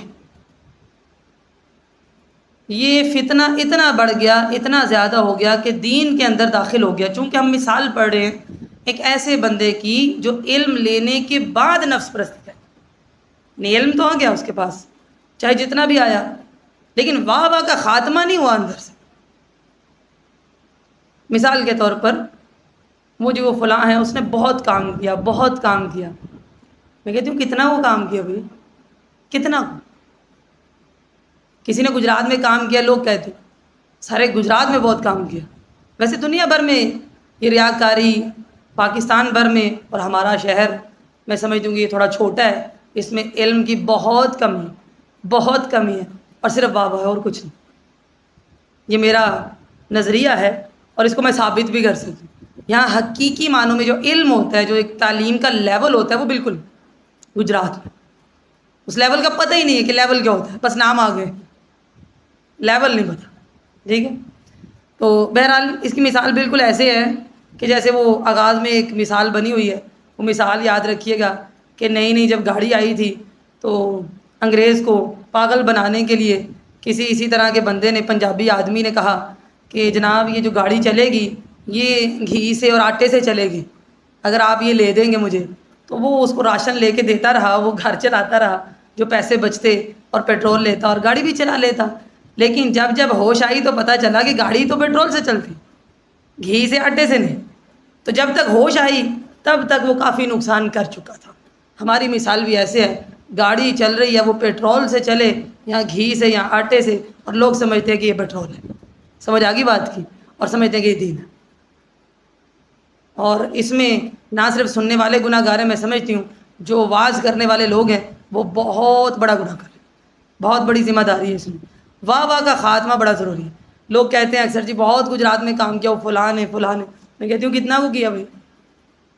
یہ فتنہ اتنا بڑھ گیا، اتنا زیادہ ہو گیا کہ دین کے اندر داخل ہو گیا، چونکہ ہم مثال پڑھ رہے ہیں ایک ایسے بندے کی جو علم لینے کے بعد نفس پرست ہے، نہیں، علم تو آ گیا اس کے پاس، چاہے جتنا بھی آیا، لیکن واہ واہ کا خاتمہ نہیں ہوا اندر سے۔ مثال کے طور پر وہ جو فلاں ہے، اس نے بہت کام کیا، بہت کام کیا، میں کہتی ہوں کتنا وہ کام کیا بھائی، کتنا؟ کسی نے گجرات میں کام کیا، لوگ کہتے سارے گجرات میں بہت کام کیا. ویسے دنیا بھر میں یہ ریاکاری، پاکستان بھر میں اور ہمارا شہر میں سمجھتی ہوں کہ یہ تھوڑا چھوٹا ہے، اس میں علم کی بہت کمی ہے، بہت کمی ہے، اور صرف واہ واہ ہے اور کچھ نہیں. یہ میرا نظریہ ہے اور اس کو میں ثابت بھی کر سکتی ہوں. یہاں حقیقی معنوں میں جو علم ہوتا ہے، جو ایک تعلیم کا لیول ہوتا ہے، وہ بالکل گجرات میں اس لیول کا پتہ ہی نہیں ہے کہ لیول کیا ہوتا ہے، بس نام آ گئے، لیول نہیں پتہ. ٹھیک ہے. تو بہرحال اس کی مثال بالکل ایسے ہے کہ جیسے وہ آغاز میں ایک مثال بنی ہوئی ہے. وہ مثال یاد رکھیے گا کہ نئی نئی جب گاڑی آئی تھی تو انگریز کو پاگل بنانے کے لیے اسی طرح کے بندے نے، پنجابی آدمی نے کہا کہ جناب یہ جو گاڑی چلے گی یہ گھی سے اور آٹے سے چلے گی، اگر آپ یہ لے دیں گے مجھے. تو وہ اس کو راشن لے کے دیتا رہا، وہ گھر چلاتا رہا، جو پیسے بچتے اور پیٹرول لیتا اور گاڑی بھی چلا لیتا. لیکن جب ہوش آئی تو پتہ چلا کہ گاڑی تو پیٹرول سے چلتی، گھی سے آٹے سے نہیں. تو جب تک ہوش آئی تب تک وہ کافی نقصان کر چکا تھا. ہماری مثال بھی ایسے ہے، گاڑی چل رہی ہے، وہ پیٹرول سے چلے یا گھی سے یا آٹے سے، اور لوگ سمجھتے ہیں کہ یہ پیٹرول ہے. سمجھ آ گئی بات کی، اور سمجھتے ہیں کہ یہ دین ہے. اور اس میں نہ صرف سننے والے گناہ گار ہیں، میں سمجھتی ہوں جو واعظ کرنے والے لوگ ہیں وہ بہت بڑا گناہ کر رہے ہیں، بہت بڑی ذمہ داری ہے اس میں. واہ واہ کا خاتمہ بڑا ضروری ہے. لوگ کہتے ہیں اکثر جی بہت گجرات میں کام کیا، وہ فلان ہے فلان ہے. میں کہتی ہوں کتنا وہ کیا بھائی،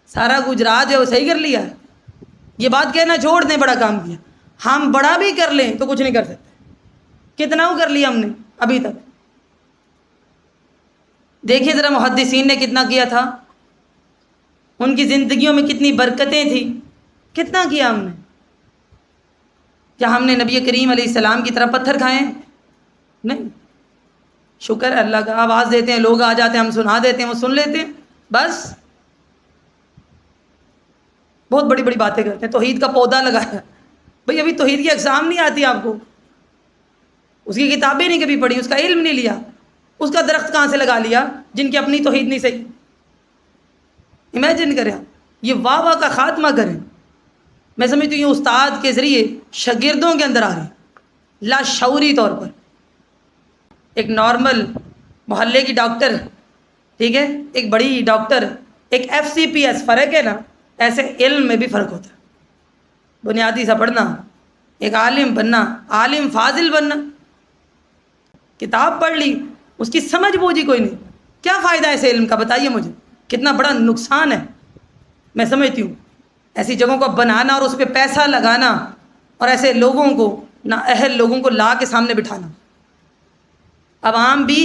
سارا گجرات ہے وہ صحیح کر لیا ہے. یہ بات کہنا چھوڑ دیں بڑا کام کیا، ہم بڑا بھی کر لیں تو کچھ نہیں کر سکتے. کتنا وہ کر لیا ہم نے ابھی تک. دیکھیے ذرا محدثین نے کتنا کیا تھا، ان کی زندگیوں میں کتنی برکتیں تھیں، کتنا کیا ہم نے. کیا ہم نے نبی کریم علیہ السلام کی طرح پتھر کھائے ہیں؟ نہیں. شکر ہے اللہ کا، آواز دیتے ہیں لوگ آ جاتے ہیں، ہم سنا دیتے ہیں، وہ سن لیتے ہیں، بس. بہت بڑی بڑی باتیں کرتے ہیں. توحید کا پودا لگایا، بھئی ابھی توحید کی اقسام نہیں آتی آپ کو، اس کی کتابیں نہیں کبھی پڑھی، اس کا علم نہیں لیا، اس کا درخت کہاں سے لگا لیا جن کی اپنی توحید نہیں صحیح. امیجن کریں، یہ واہ واہ کا خاتمہ کریں. میں سمجھتی ہوں یہ استاد کے ذریعے شاگردوں کے اندر آ رہی ہے لاشعوری طور پر. ایک نارمل محلے کی ڈاکٹر، ٹھیک ہے، ایک بڑی ڈاکٹر، ایک FCPS، فرق ہے نا. ایسے علم میں بھی فرق ہوتا ہے. بنیادی سا پڑھنا، ایک عالم بننا، عالم فاضل بننا. کتاب پڑھ لی، اس کی سمجھ بوجھی کوئی نہیں، کیا فائدہ ایسے علم کا؟ بتائیے مجھے، کتنا بڑا نقصان ہے. میں سمجھتی ہوں ایسی جگہوں کو بنانا اور اس پہ پیسہ لگانا، اور ایسے لوگوں کو، نااہل لوگوں کو لا کے سامنے بٹھانا. عوام بھی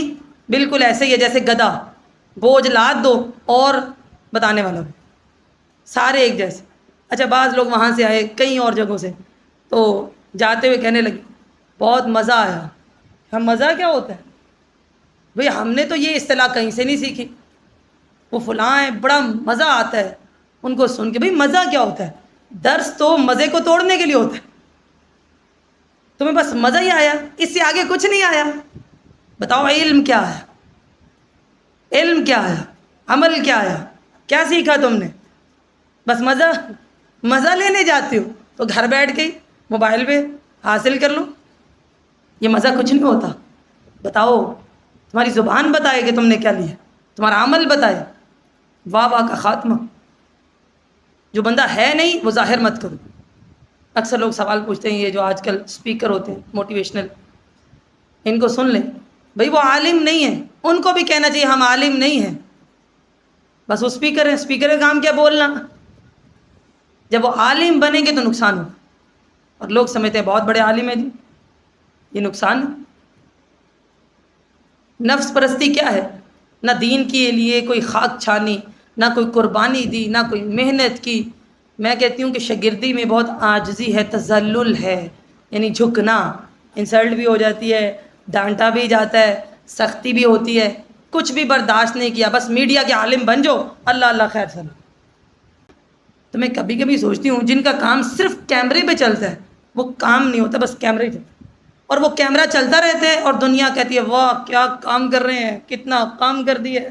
بالکل ایسے ہی ہے جیسے گدھا، بوجھ لاد دو اور بتانے والا بھی، سارے ایک جیسے. اچھا بعض لوگ وہاں سے آئے کئی اور جگہوں سے، تو جاتے ہوئے کہنے لگے بہت مزہ آیا. ہم مزہ کیا ہوتا ہے بھئی، ہم نے تو یہ اصطلاح کہیں سے نہیں سیکھی، وہ فلاں ہے بڑا مزہ آتا ہے. ان کو سن کے بھئی مزہ کیا ہوتا ہے؟ درس تو مزے کو توڑنے کے لیے ہوتا ہے. تمہیں بس مزہ ہی آیا، اس سے آگے کچھ نہیں آیا. بتاؤ علم کیا ہے؟ علم کیا ہے؟ عمل کیا ہے؟ کیا سیکھا تم نے؟ بس مزہ لینے جاتے ہو تو گھر بیٹھ کے موبائل پہ حاصل کر لو. یہ مزہ کچھ نہیں ہوتا. بتاؤ، تمہاری زبان بتائے کہ تم نے کیا لیا، تمہارا عمل بتائے. واہ واہ کا خاتمہ. جو بندہ ہے نہیں وہ ظاہر مت کرو. اکثر لوگ سوال پوچھتے ہیں، یہ جو آج کل اسپیکر ہوتے ہیں موٹیویشنل، ان کو سن لیں، بھئی وہ عالم نہیں ہیں، ان کو بھی کہنا چاہیے ہم عالم نہیں ہیں، بس وہ اسپیکر ہیں، اسپیکر کا کام کیا بولنا. جب وہ عالم بنیں گے تو نقصان ہوگا، اور لوگ سمجھتے ہیں بہت بڑے عالم ہیں جی، یہ نقصان ہے. نفس پرستی کیا ہے؟ نہ دین کے لیے کوئی خاک چھانی، نہ کوئی قربانی دی، نہ کوئی محنت کی. میں کہتی ہوں کہ شاگردی میں بہت عاجزی ہے، تذلل ہے، یعنی جھکنا. انسلٹ بھی ہو جاتی ہے، ڈانٹا بھی جاتا ہے، سختی بھی ہوتی ہے، کچھ بھی برداشت نہیں کیا، بس میڈیا کے عالم بن جاؤ، اللہ اللہ خیر سلام. تو میں کبھی کبھی سوچتی ہوں جن کا کام صرف کیمرے پہ چلتا ہے وہ کام نہیں ہوتا، بس کیمرے چلتا ہے، اور وہ کیمرہ چلتا رہتا ہے اور دنیا کہتی ہے واہ کیا کام کر رہے ہیں، کتنا کام کر دیا ہے.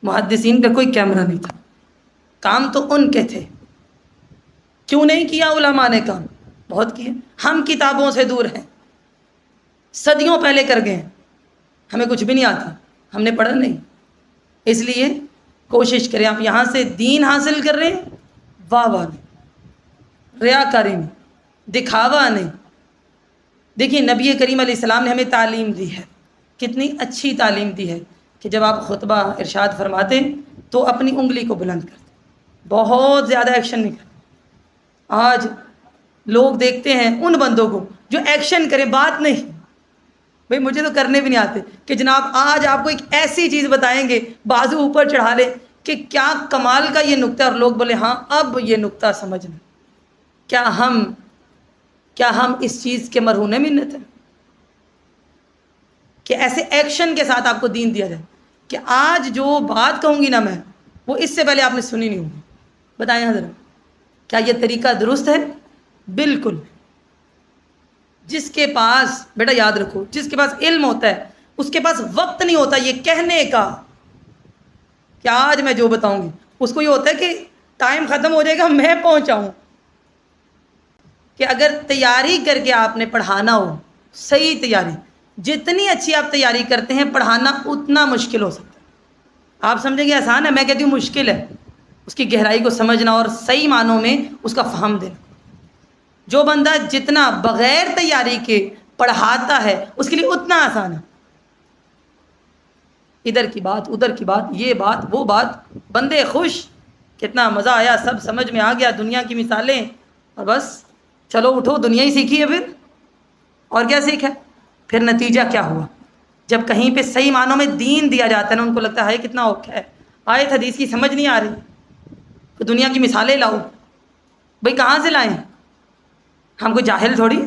محدثین کا کوئی کیمرہ نہیں تھا، کام تو ان کے تھے. کیوں نہیں کیا علماء نے کام؟ بہت کیا. ہم کتابوں سے دور ہیں، صدیوں پہلے کر گئے ہیں، ہمیں کچھ بھی نہیں آتا، ہم نے پڑھا نہیں۔ اس لیے کوشش کریں، آپ یہاں سے دین حاصل کر رہے ہیں، واہ واہ نہیں، ریاکاری نہیں، دکھاوا نہیں۔ دیکھیے نبی کریم علیہ السلام نے ہمیں تعلیم دی ہے، کتنی اچھی تعلیم دی ہے کہ جب آپ خطبہ ارشاد فرماتے تو اپنی انگلی کو بلند کرتے، بہت زیادہ ایکشن نہیں کرتے۔ آج لوگ دیکھتے ہیں ان بندوں کو جو ایکشن کریں، بات نہیں، بھئی مجھے تو کرنے بھی نہیں آتے، کہ جناب آج آپ کو ایک ایسی چیز بتائیں گے، بازو اوپر چڑھا لیں کہ کیا کمال کا یہ نکتہ، اور لوگ بولے ہاں اب یہ نکتہ سمجھنا۔ کیا ہم اس چیز کے مرہون منت ہیں کہ ایسے ایکشن کے ساتھ آپ کو دین دیا جائے کہ آج جو بات کہوں گی نا میں، وہ اس سے پہلے آپ نے سنی نہیں ہوگی؟ بتائیں حضرت، کیا یہ طریقہ درست ہے؟ بالکل۔ جس کے پاس، بیٹا یاد رکھو، جس کے پاس علم ہوتا ہے اس کے پاس وقت نہیں ہوتا یہ کہنے کا کہ آج میں جو بتاؤں گی، اس کو یہ ہوتا ہے کہ ٹائم ختم ہو جائے گا میں پہنچاؤں۔ کہ اگر تیاری کر کے آپ نے پڑھانا ہو، صحیح تیاری، جتنی اچھی آپ تیاری کرتے ہیں پڑھانا اتنا مشکل ہو سکتا ہے۔ آپ سمجھیں گے آسان ہے، میں کہتی ہوں مشکل ہے، اس کی گہرائی کو سمجھنا اور صحیح معنوں میں اس کا فہم دینا۔ جو بندہ جتنا بغیر تیاری کے پڑھاتا ہے اس کے لیے اتنا آسان ہے۔ ادھر کی بات، ادھر کی بات، یہ بات، وہ بات، بندے خوش، کتنا مزہ آیا، سب سمجھ میں آ گیا، دنیا کی مثالیں، اور بس چلو اٹھو، دنیا ہی سیکھی ہے پھر، اور کیا سیکھا؟ پھر نتیجہ کیا ہوا؟ جب کہیں پہ صحیح معنوں میں دین دیا جاتا ہے نا، ان کو لگتا ہے کتنا اوکھا ہے، آیت حدیث کی سمجھ نہیں آ رہی تو دنیا کی مثالیں لاؤ۔ بھئی کہاں سے لائیں؟ ہم کو جاہل تھوڑی،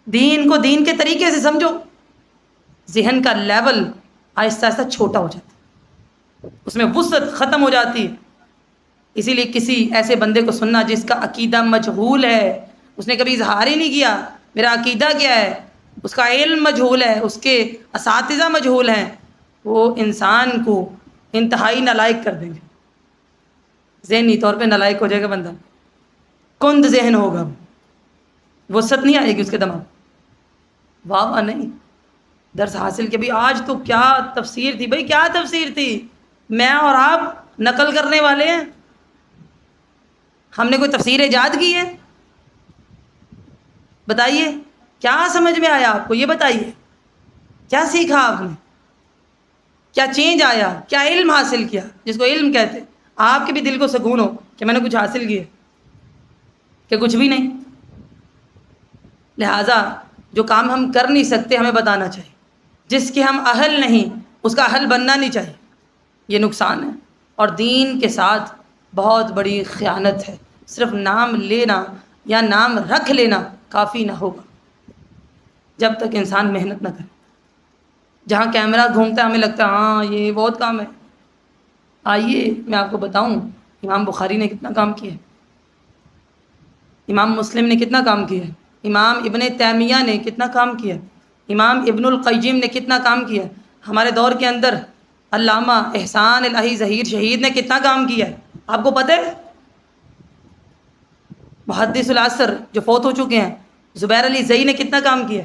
دین کو دین کے طریقے سے سمجھو۔ ذہن کا لیول آہستہ آہستہ چھوٹا ہو جاتا ہے، اس میں وسعت ختم ہو جاتی ہے۔ اسی لیے کسی ایسے بندے کو سننا جس کا عقیدہ مجہول ہے، اس نے کبھی اظہار ہی نہیں کیا میرا عقیدہ کیا ہے، اس کا علم مجہول ہے، اس کے اساتذہ مجہول ہیں، وہ انسان کو انتہائی نالائق کر دیں گے۔ ذہنی طور پہ نالائق ہو جائے گا بندہ، کند ذہن ہوگا، وسعت نہیں آئے گی اس کے دماغ۔ واہ واہ نہیں، درس حاصل کے بھی آج تو کیا تفسیر تھی، بھئی کیا تفسیر تھی، میں اور آپ نقل کرنے والے ہیں، ہم نے کوئی تفسیر ایجاد کی ہے؟ بتائیے کیا سمجھ میں آیا آپ کو، یہ بتائیے کیا سیکھا آپ نے، کیا چینج آیا، کیا علم حاصل کیا، جس کو علم کہتے ہیں۔ آپ کے بھی دل کو سکون ہو کہ میں نے کچھ حاصل کیا، کہ کچھ بھی نہیں۔ لہٰذا جو کام ہم کر نہیں سکتے ہمیں بتانا چاہیے، جس کے ہم اہل نہیں اس کا اہل بننا نہیں چاہیے، یہ نقصان ہے اور دین کے ساتھ بہت بڑی خیانت ہے۔ صرف نام لینا یا نام رکھ لینا کافی نہ ہوگا جب تک انسان محنت نہ کرے۔ جہاں کیمرہ گھومتا ہے ہمیں لگتا ہے ہاں یہ بہت کام ہے۔ آئیے میں آپ کو بتاؤں امام بخاری نے کتنا کام کیا ہے، امام مسلم نے کتنا کام کیا ہے، امام ابن تیمیہ نے کتنا کام کیا، امام ابن القیم نے کتنا کام کیا، ہمارے دور کے اندر علامہ احسان الہی ظہیر شہید نے کتنا کام کیا ہے، آپ کو پتہ ہے؟ محدث العصر جو فوت ہو چکے ہیں زبیر علی زئی نے کتنا کام کیا،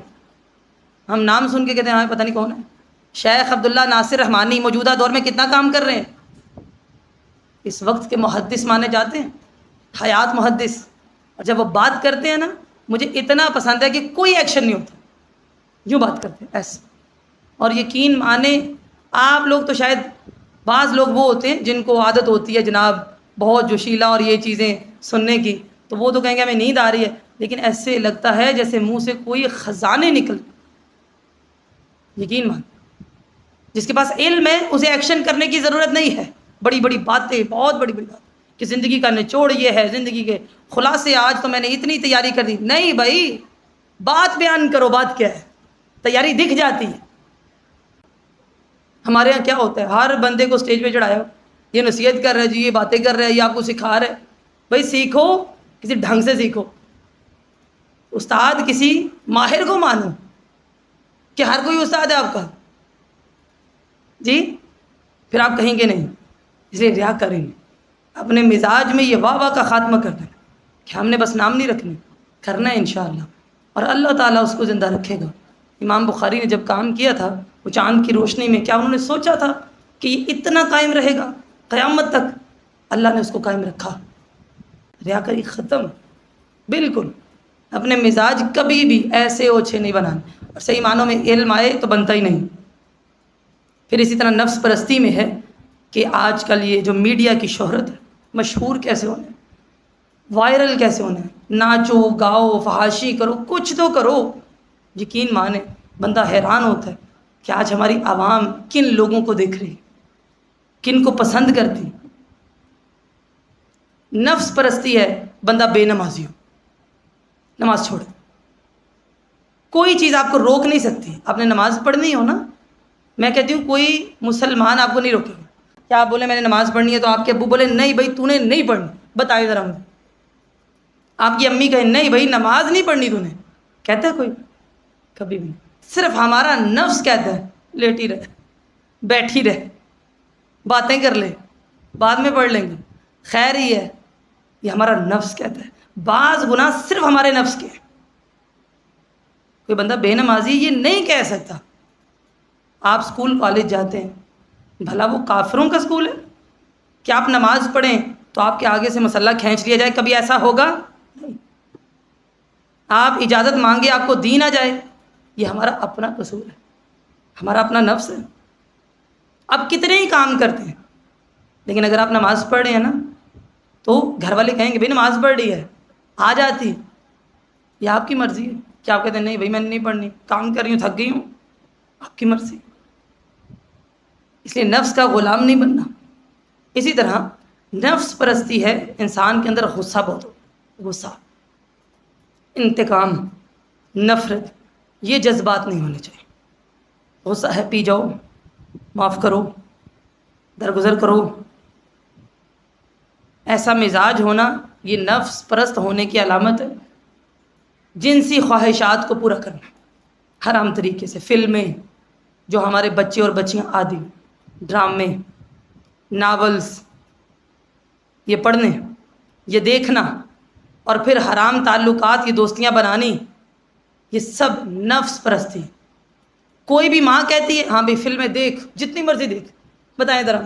ہم نام سن کے کہتے ہیں ہاں پتہ نہیں کون ہے۔ شیخ عبداللہ ناصر رحمانی موجودہ دور میں کتنا کام کر رہے ہیں، اس وقت کے محدث مانے جاتے ہیں، حیات محدث۔ اور جب وہ بات کرتے ہیں نا مجھے اتنا پسند ہے کہ کوئی ایکشن نہیں ہوتا، یوں بات کرتے ہیں ایسے۔ اور یقین مانے آپ لوگ تو شاید، بعض لوگ وہ ہوتے ہیں جن کو عادت ہوتی ہے جناب بہت جوشیلا اور یہ چیزیں سننے کی، تو وہ تو کہیں گے ہمیں نیند آ رہی ہے، لیکن ایسے لگتا ہے جیسے منہ سے کوئی خزانے نکل۔ یقین مان، جس کے پاس علم ہے اسے ایکشن کرنے کی ضرورت نہیں ہے، بڑی بڑی باتیں، بہت بڑی بڑی بات کہ زندگی کا نچوڑ یہ ہے، زندگی کے خلاصے آج تو میں نے اتنی تیاری کر دی، نہیں بھائی، بات بیان کرو، بات کیا ہے، تیاری دکھ جاتی ہے۔ ہمارے یہاں کیا ہوتا ہے، ہر بندے کو سٹیج پہ چڑھایا، یہ نصیحت کر رہا ہے جی، یہ باتیں کر رہا ہے، یہ آپ کو سکھا رہا ہے۔ بھائی سیکھو، کسی ڈھنگ سے سیکھو، استاد کسی ماہر کو مانو، کہ ہر کوئی استاد ہے آپ کا جی، پھر آپ کہیں گے نہیں۔ اس لیے ریا کریں گے، اپنے مزاج میں یہ واہ واہ کا خاتمہ کر دینا کہ ہم نے بس نام نہیں رکھنے، کرنا ہے انشاءاللہ، اور اللہ تعالیٰ اس کو زندہ رکھے گا۔ امام بخاری نے جب کام کیا تھا وہ چاند کی روشنی میں، کیا انہوں نے سوچا تھا کہ یہ اتنا قائم رہے گا قیامت تک؟ اللہ نے اس کو قائم رکھا۔ ریاکاری ختم، بالکل۔ اپنے مزاج کبھی بھی ایسے اوچھے نہیں بنانے، اور صحیح معنوں میں علم آئے تو بنتا ہی نہیں۔ پھر اسی طرح نفس پرستی میں ہے کہ آج کل یہ جو میڈیا کی شہرت ہے، مشہور کیسے ہونا ہے، وائرل کیسے ہونا ہے، ناچو گاؤ فحاشی کرو، کچھ تو کرو۔ یقین مانے بندہ حیران ہوتا ہے کہ آج ہماری عوام کن لوگوں کو دیکھ رہی، کن کو پسند کرتی۔ نفس پرستی ہے بندہ بے نمازی ہو، نماز چھوڑ، کوئی چیز آپ کو روک نہیں سکتی۔ آپ نے نماز پڑھنی ہو نا، میں کہتی ہوں کوئی مسلمان آپ کو نہیں روکے گا۔ کیا آپ بولے میں نے نماز پڑھنی ہے تو آپ کے ابو بولے نہیں بھائی تو نے نہیں پڑھنی، بتائے ذرا مجھے۔ آپ کی امی کہیں نہیں بھائی نماز نہیں پڑھنی تو نے، کہتا ہے کوئی؟ کبھی بھی نہیں۔ صرف ہمارا نفس کہتا ہے لیٹی رہے، بیٹھی رہے، باتیں کر لے، بعد میں پڑھ لیں گے، خیر ہی ہے۔ یہ ہمارا نفس کہتا ہے۔ بعض گناہ صرف ہمارے نفس کے ہیں۔ کوئی بندہ بے نمازی یہ نہیں کہہ سکتا۔ آپ اسکول کالج جاتے ہیں، بھلا وہ کافروں کا اسکول ہے؟ کہ آپ نماز پڑھیں تو آپ کے آگے سے مسلح کھینچ لیا جائے، کبھی ایسا ہوگا نہیں۔ آپ اجازت مانگے آپ کو دی نہ جائے، یہ ہمارا اپنا قصور ہے، ہمارا اپنا نفس ہے۔ آپ کتنے ہی کام کرتے ہیں، لیکن اگر آپ نماز پڑھ رہے ہیں نا تو گھر والے کہیں گے بھائی نماز پڑھ رہی ہے، آ جاتی، یہ آپ کی مرضی ہے۔ کیا آپ کہتے ہیں نہیں بھائی میں نے نہیں پڑھنی، کام کر رہی ہوں تھک گئی ہوں، آپ کی مرضی۔ اس لیے نفس کا غلام نہیں بننا۔ اسی طرح نفس پرستی ہے انسان کے اندر غصہ بہت ہو، غصہ، انتقام، نفرت، یہ جذبات نہیں ہونے چاہیے۔ غصہ ہے پی جاؤ، معاف کرو، درگزر کرو، ایسا مزاج ہونا یہ نفس پرست ہونے کی علامت ہے۔ جنسی خواہشات کو پورا کرنا حرام طریقے سے، فلمیں جو ہمارے بچے اور بچیاں عادی، ڈرامے، ناولز، یہ پڑھنے، یہ دیکھنا، اور پھر حرام تعلقات، یہ دوستیاں بنانی، یہ سب نفس پرستی۔ کوئی بھی ماں کہتی ہے ہاں بھائی فلمیں دیکھ، جتنی مرضی دیکھ، بتائیں ذرا،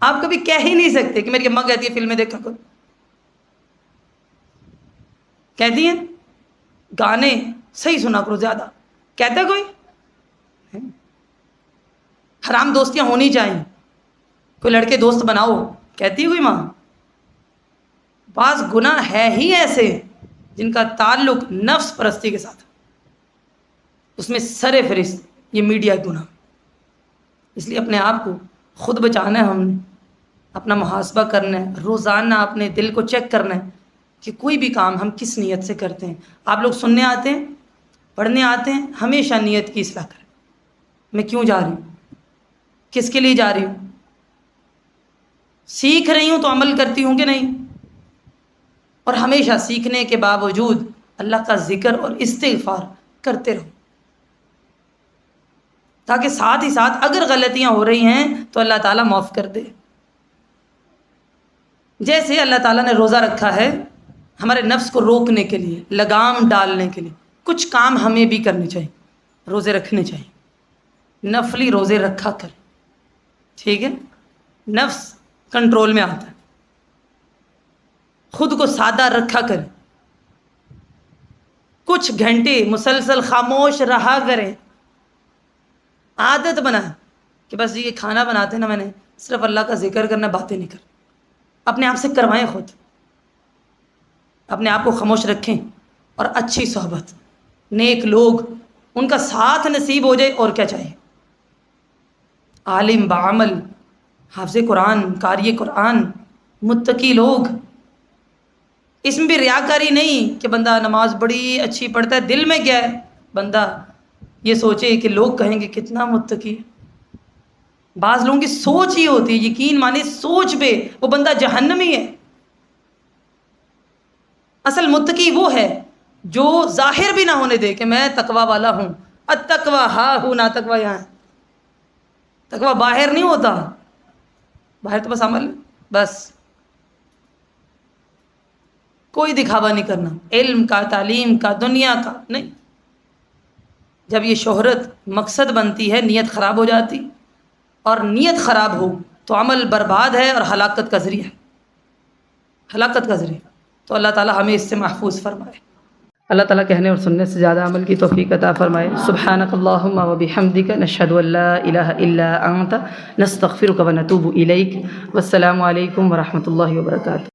آپ کبھی کہہ ہی نہیں سکتے کہ میری اماں کہتی ہے فلمیں دیکھا کرو، کہتی ہیں گانے صحیح سنا کرو زیادہ، کہتا ہے کوئی؟ حرام دوستیاں ہونی چاہیے، کوئی لڑکے دوست بناؤ، کہتی ہے کوئی ماں؟ بعض گناہ ہے ہی ایسے جن کا تعلق نفس پرستی کے ساتھ، اس میں سر فہرست یہ میڈیا گناہ۔ اس لیے اپنے آپ کو خود بچانا ہے، ہم نے اپنا محاسبہ کرنا ہے، روزانہ اپنے دل کو چیک کرنا ہے کہ کوئی بھی کام ہم کس نیت سے کرتے ہیں۔ آپ لوگ سننے آتے ہیں، پڑھنے آتے ہیں، ہمیشہ نیت کی اصلاح کریں۔ میں کیوں جا رہی ہوں، کس کے لیے جا رہی ہوں، سیکھ رہی ہوں تو عمل کرتی ہوں کہ نہیں؟ اور ہمیشہ سیکھنے کے باوجود اللہ کا ذکر اور استغفار کرتے رہو، تاکہ ساتھ ہی ساتھ اگر غلطیاں ہو رہی ہیں تو اللہ تعالیٰ معاف کر دے۔ جیسے اللہ تعالیٰ نے روزہ رکھا ہے ہمارے نفس کو روکنے کے لیے، لگام ڈالنے کے لیے، کچھ کام ہمیں بھی کرنے چاہیے، روزے رکھنے چاہیے، نفلی روزے رکھا کر، ٹھیک ہے؟ نفس کنٹرول میں آتا ہے، خود کو سادہ رکھا کر، کچھ گھنٹے مسلسل خاموش رہا کریں، عادت بنا کہ بس یہ کھانا بناتے نا میں نے صرف اللہ کا ذکر کرنا، باتیں نہیں کرنا، اپنے آپ سے کروائیں، خود اپنے آپ کو خاموش رکھیں، اور اچھی صحبت، نیک لوگ، ان کا ساتھ نصیب ہو جائے، اور کیا چاہیے؟ عالم بعمل، حافظ قرآن، قاری قرآن، متقی لوگ۔ اس میں بھی ریاکاری نہیں کہ بندہ نماز بڑی اچھی پڑھتا ہے، دل میں کیا ہے بندہ یہ سوچے کہ لوگ کہیں گے کتنا متقی ہے۔ بعض لوگوں کی سوچ ہی ہوتی ہے، یقین مانے سوچ پہ وہ بندہ جہنمی ہے۔ اصل متقی وہ ہے جو ظاہر بھی نہ ہونے دے کہ میں تقوی والا ہوں، التقوی ہاں ہوں نہ تقوی یہاں ہے۔ تقوی باہر نہیں ہوتا، باہر تو بس عمل، بس کوئی دکھاوا نہیں کرنا، علم کا، تعلیم کا، دنیا کا نہیں۔ جب یہ شہرت مقصد بنتی ہے نیت خراب ہو جاتی، اور نیت خراب ہو تو عمل برباد ہے اور ہلاکت کا ذریعہ ہے، ہلاکت کا ذریعہ۔ تو اللہ تعالی ہمیں اس سے محفوظ فرمائے۔ اللہ تعالیٰ کہنے اور سننے سے زیادہ عمل کی توفیق عطا فرمائے۔ سبحانک اللہم و بحمدک نشہد ان لا الہ الا انت نستغفرک و نتوب الیک۔ والسلام علیکم ورحمۃ اللہ وبرکاتہ۔